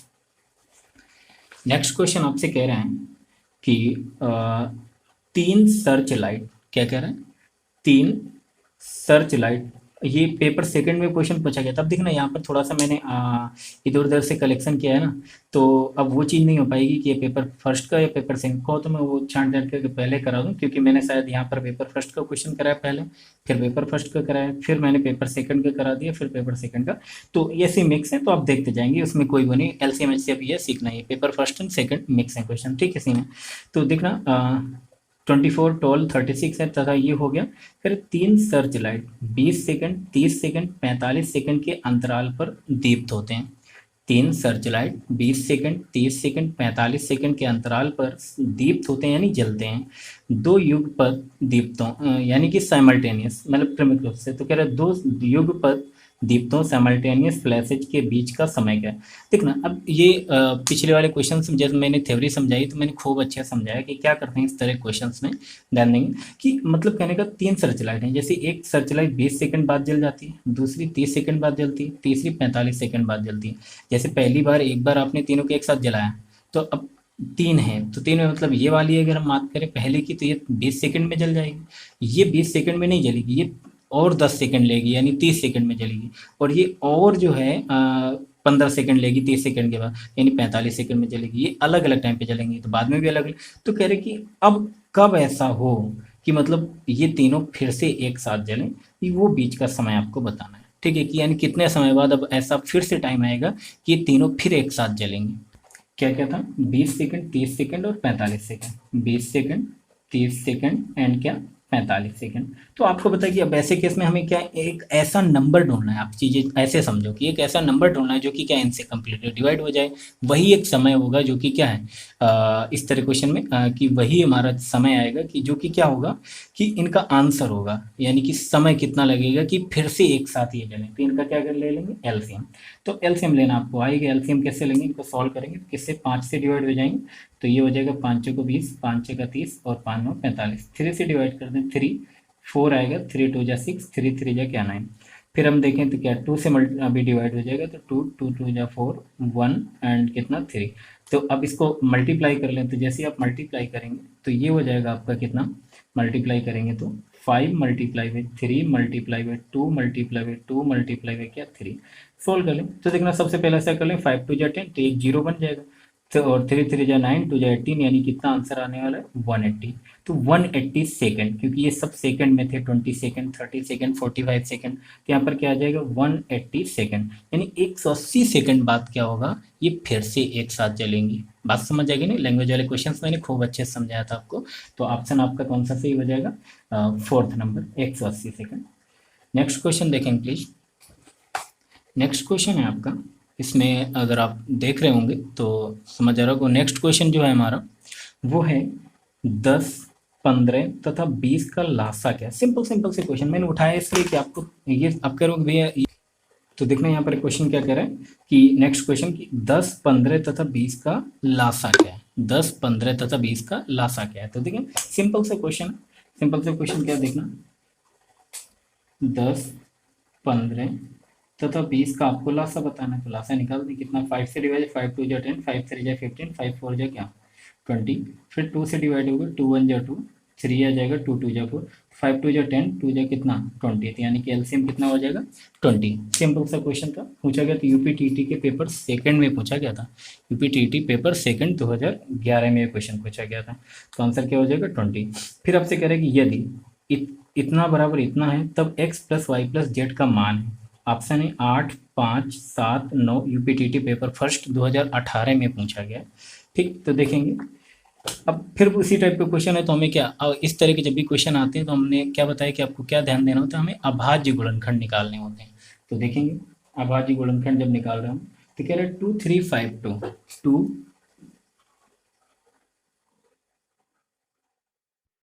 नेक्स्ट क्वेश्चन आपसे कह रहे हैं कि तीन सर्च लाइट, क्या कह रहे हैं? तीन सर्च लाइट, ये पेपर सेकंड में क्वेश्चन पूछा गया। तब देखना यहाँ पर थोड़ा सा मैंने इधर उधर से कलेक्शन किया है ना, तो अब वो चीज़ नहीं हो पाएगी कि ये पेपर फर्स्ट का या पेपर सेकंड का हो। तो मैं वो छांट छांट करके पहले करा दूँ, क्योंकि मैंने शायद यहाँ पर पेपर फर्स्ट का क्वेश्चन कराया पहले, फिर पेपर फर्स्ट का कराया, फिर मैंने पेपर सेकंड का करा दिया, फिर पेपर सेकंड का। तो ये ऐसे मिक्स है, तो आप देखते जाएंगे, उसमें कोई वो नहीं। LCM HCF ये सीखना है, paper first and second mix है क्वेश्चन, ठीक है। सीन है तो देखना 24, 12, 36 है तथा ये हो गया। फिर तीन search light 20 second, 30 second, 45 second के अंतराल पर दीप्त होते हैं। तीन search light 20 second, 30 second, 45 second के अंतराल पर दीप्त होते हैं, यानी जलते हैं। दो युगपत दीप्तों यानी कि साइमल्टेनियस, मतलब क्रमिक रूप से। तो कह रहा है दो युगपत दीप्तों साइमल्टेनियस फ्लैशेज के बीच का समय क्या है? देखना, अब ये पिछले वाले क्वेश्चन में जब मैंने थ्योरी समझाई तो मैंने खूब अच्छा समझाया कि क्या करते हैं इस तरह क्वेश्चंस में। ध्यान देंगे कि मतलब कहने का तीन सर्च लाइट हैं। जैसे एक सर्च लाइट 20 सेकंड बाद जल जाती है, दूसरी 30 सेकंड बाद जलती है, तीसरी 45 सेकंड बाद जलती है। जैसे पहली बार एक बार आपने तीनों को एक साथ जलाया, तो अब तीन है तो तीन में मतलब ये वाली अगर हम बात करें पहले की, तो ये 20 सेकंड में जल जाएगी। ये 20 सेकंड में नहीं जलेगी, ये और 10 सेकंड लेगी, यानी 30 सेकंड में जलेगी। और ये और जो है 15 सेकंड लेगी 30 सेकंड के बाद, यानी 45 सेकंड में जलेगी। ये अलग अलग टाइम पे जलेंगी, तो बाद में भी अलग अलग। तो कह रहे कि अब कब ऐसा हो कि मतलब ये तीनों फिर से एक साथ जलें, कि वो बीच का समय आपको बताना है, ठीक है। कि यानी कितने समय बाद अब ऐसा फिर से टाइम आएगा कि ये तीनों फिर एक साथ जलेंगे। क्या क्या था? 20 सेकंड, 30 सेकंड और 45 सेकंड। 20 सेकंड, 30 सेकंड एंड क्या 45 सेकंड। तो आपको पता है कि अब ऐसे केस में हमें क्या एक ऐसा नंबर ढूंढना है। आप चीज़ें ऐसे समझो कि एक ऐसा नंबर ढूंढना है जो कि क्या इनसे कंप्लीटली डिवाइड हो जाए। वही एक समय होगा जो कि क्या है इस तरह क्वेश्चन में कि वही हमारा समय आएगा कि जो कि क्या होगा कि इनका आंसर होगा, यानी कि समय कितना लगेगा कि फिर से एक साथ ये जलें। तो इनका क्या कर ले लेंगे? LCM। तो LCM लेना आपको आएगा। LCM कैसे लेंगे? इनको सॉल्व करेंगे तो किससे? 5 से डिवाइड हो जाएंगे। तो ये हो जाएगा 5 को 20, 5 का 30 और 5 9 45। 3 से डिवाइड कर दें 3, 4 आएगा, 3 2 जा 6, 3 3 जा क्या 9। फिर हम देखें तो क्या 2 से अभी डिवाइड हो जाएगा, तो 2 2 2 जा 4, 1 एंड कितना 3। तो अब इसको मल्टीप्लाई कर लें, तो जैसे आप मल्टीप्लाई करेंगे तो ये हो जाएगा आपका कितना? मल्टीप्लाई करेंगे तो 5 multiply by 3 multiply by 2 multiply by 2 multiply by क्या 3। सोल्व कर लें तो देखना, सबसे पहले ऐसा कर लें 5 2 जा 10, तो एक जीरो बन जाएगा। तो और 3 3 जा 9, 2 जा 18, यानी कितना आंसर आने वाला है? 180। तो 180 सेकंड, क्योंकि ये सब सेकंड में थे, 20 सेकंड, 30 सेकंड, 45 सेकंड। तो यहाँ पर क्या आ जाएगा? 180 सेकंड, यानी 180 सेकंड बाद क्या होगा? ये फिर से एक साथ जलेंगी। बात समझ आएगी नहीं? लैंग्वेज वाले क्वेश्चंस मैंने खूब अच्छे से समझाया था आपको। तो ऑप्शन आपका कौन सा सही हो जाएगा? Fourth number, 180 second. Next question देखेंगे प्लीज। नेक्स्ट क्वेश्चन है आपका, इसमें अगर आप देख रहे होंगे तो समझ आ रहा होगा। नेक्स्ट क्वेश्चन जो है हमारा वो है 10, 15 तथा 20 का लासा क्या है? सिंपल सिंपल से क्वेश्चन मैंने उठाया इसलिए कि आपको ये आप करोगे भैया। तो देखना यहाँ पर क्वेश्चन क्या कह रहा है कि नेक्स्ट क्वेश्चन की 10, 15 तथा 20 का लासा क्या है? 10, 15 तथा 20 का लासा क्या है? तो देखिए सिंपल से क्वेश्चन, सिंपल से क्वेश्चन क्या है देखना, 10, 15 तथा 20 का आपको लासा बताना है। तो लासा निकाल दें कितना? 5 से डिवाइड, 5 2 जा 10, 5 3 जा 15, 5 4 जा क्या 20। फिर 2 से डिवाइड होगा, 2 1 जा 2, 3 आ जाएगा, 2 2 जा 4, 5 2 10, 2 कितना 20, तो यानी कि एलसीएम कितना हो जाएगा 20। सिंपल सा क्वेश्चन था, पूछा गया। तो यूपीटीटी के पेपर सेकंड में पूछा गया था, यूपीटीटी पेपर सेकंड 2011 में क्वेश्चन पूछा गया था। तो आंसर क्या हो जाएगा 20। फिर आपसे कह रहे हैं कि यदि इतना बराबर इतना है तब x plus Y plus Z का मान है। ऑप्शन है 8, 5, 7, 9। यूपीटीटी पेपर फर्स्ट 2018 में पूछा गया। ठीक, तो देखेंगे अब फिर उसी टाइप का क्वेश्चन है। तो हमें क्या, इस तरह के जब भी क्वेश्चन आते हैं तो हमने क्या बताया कि आपको क्या ध्यान देना होता है, हमें अभाज्य गुणनखंड निकालने होते हैं। तो देखेंगे अभाज्य गुणनखंड जब निकाल रहे हम तो कह रहे 2 3 5 2, 2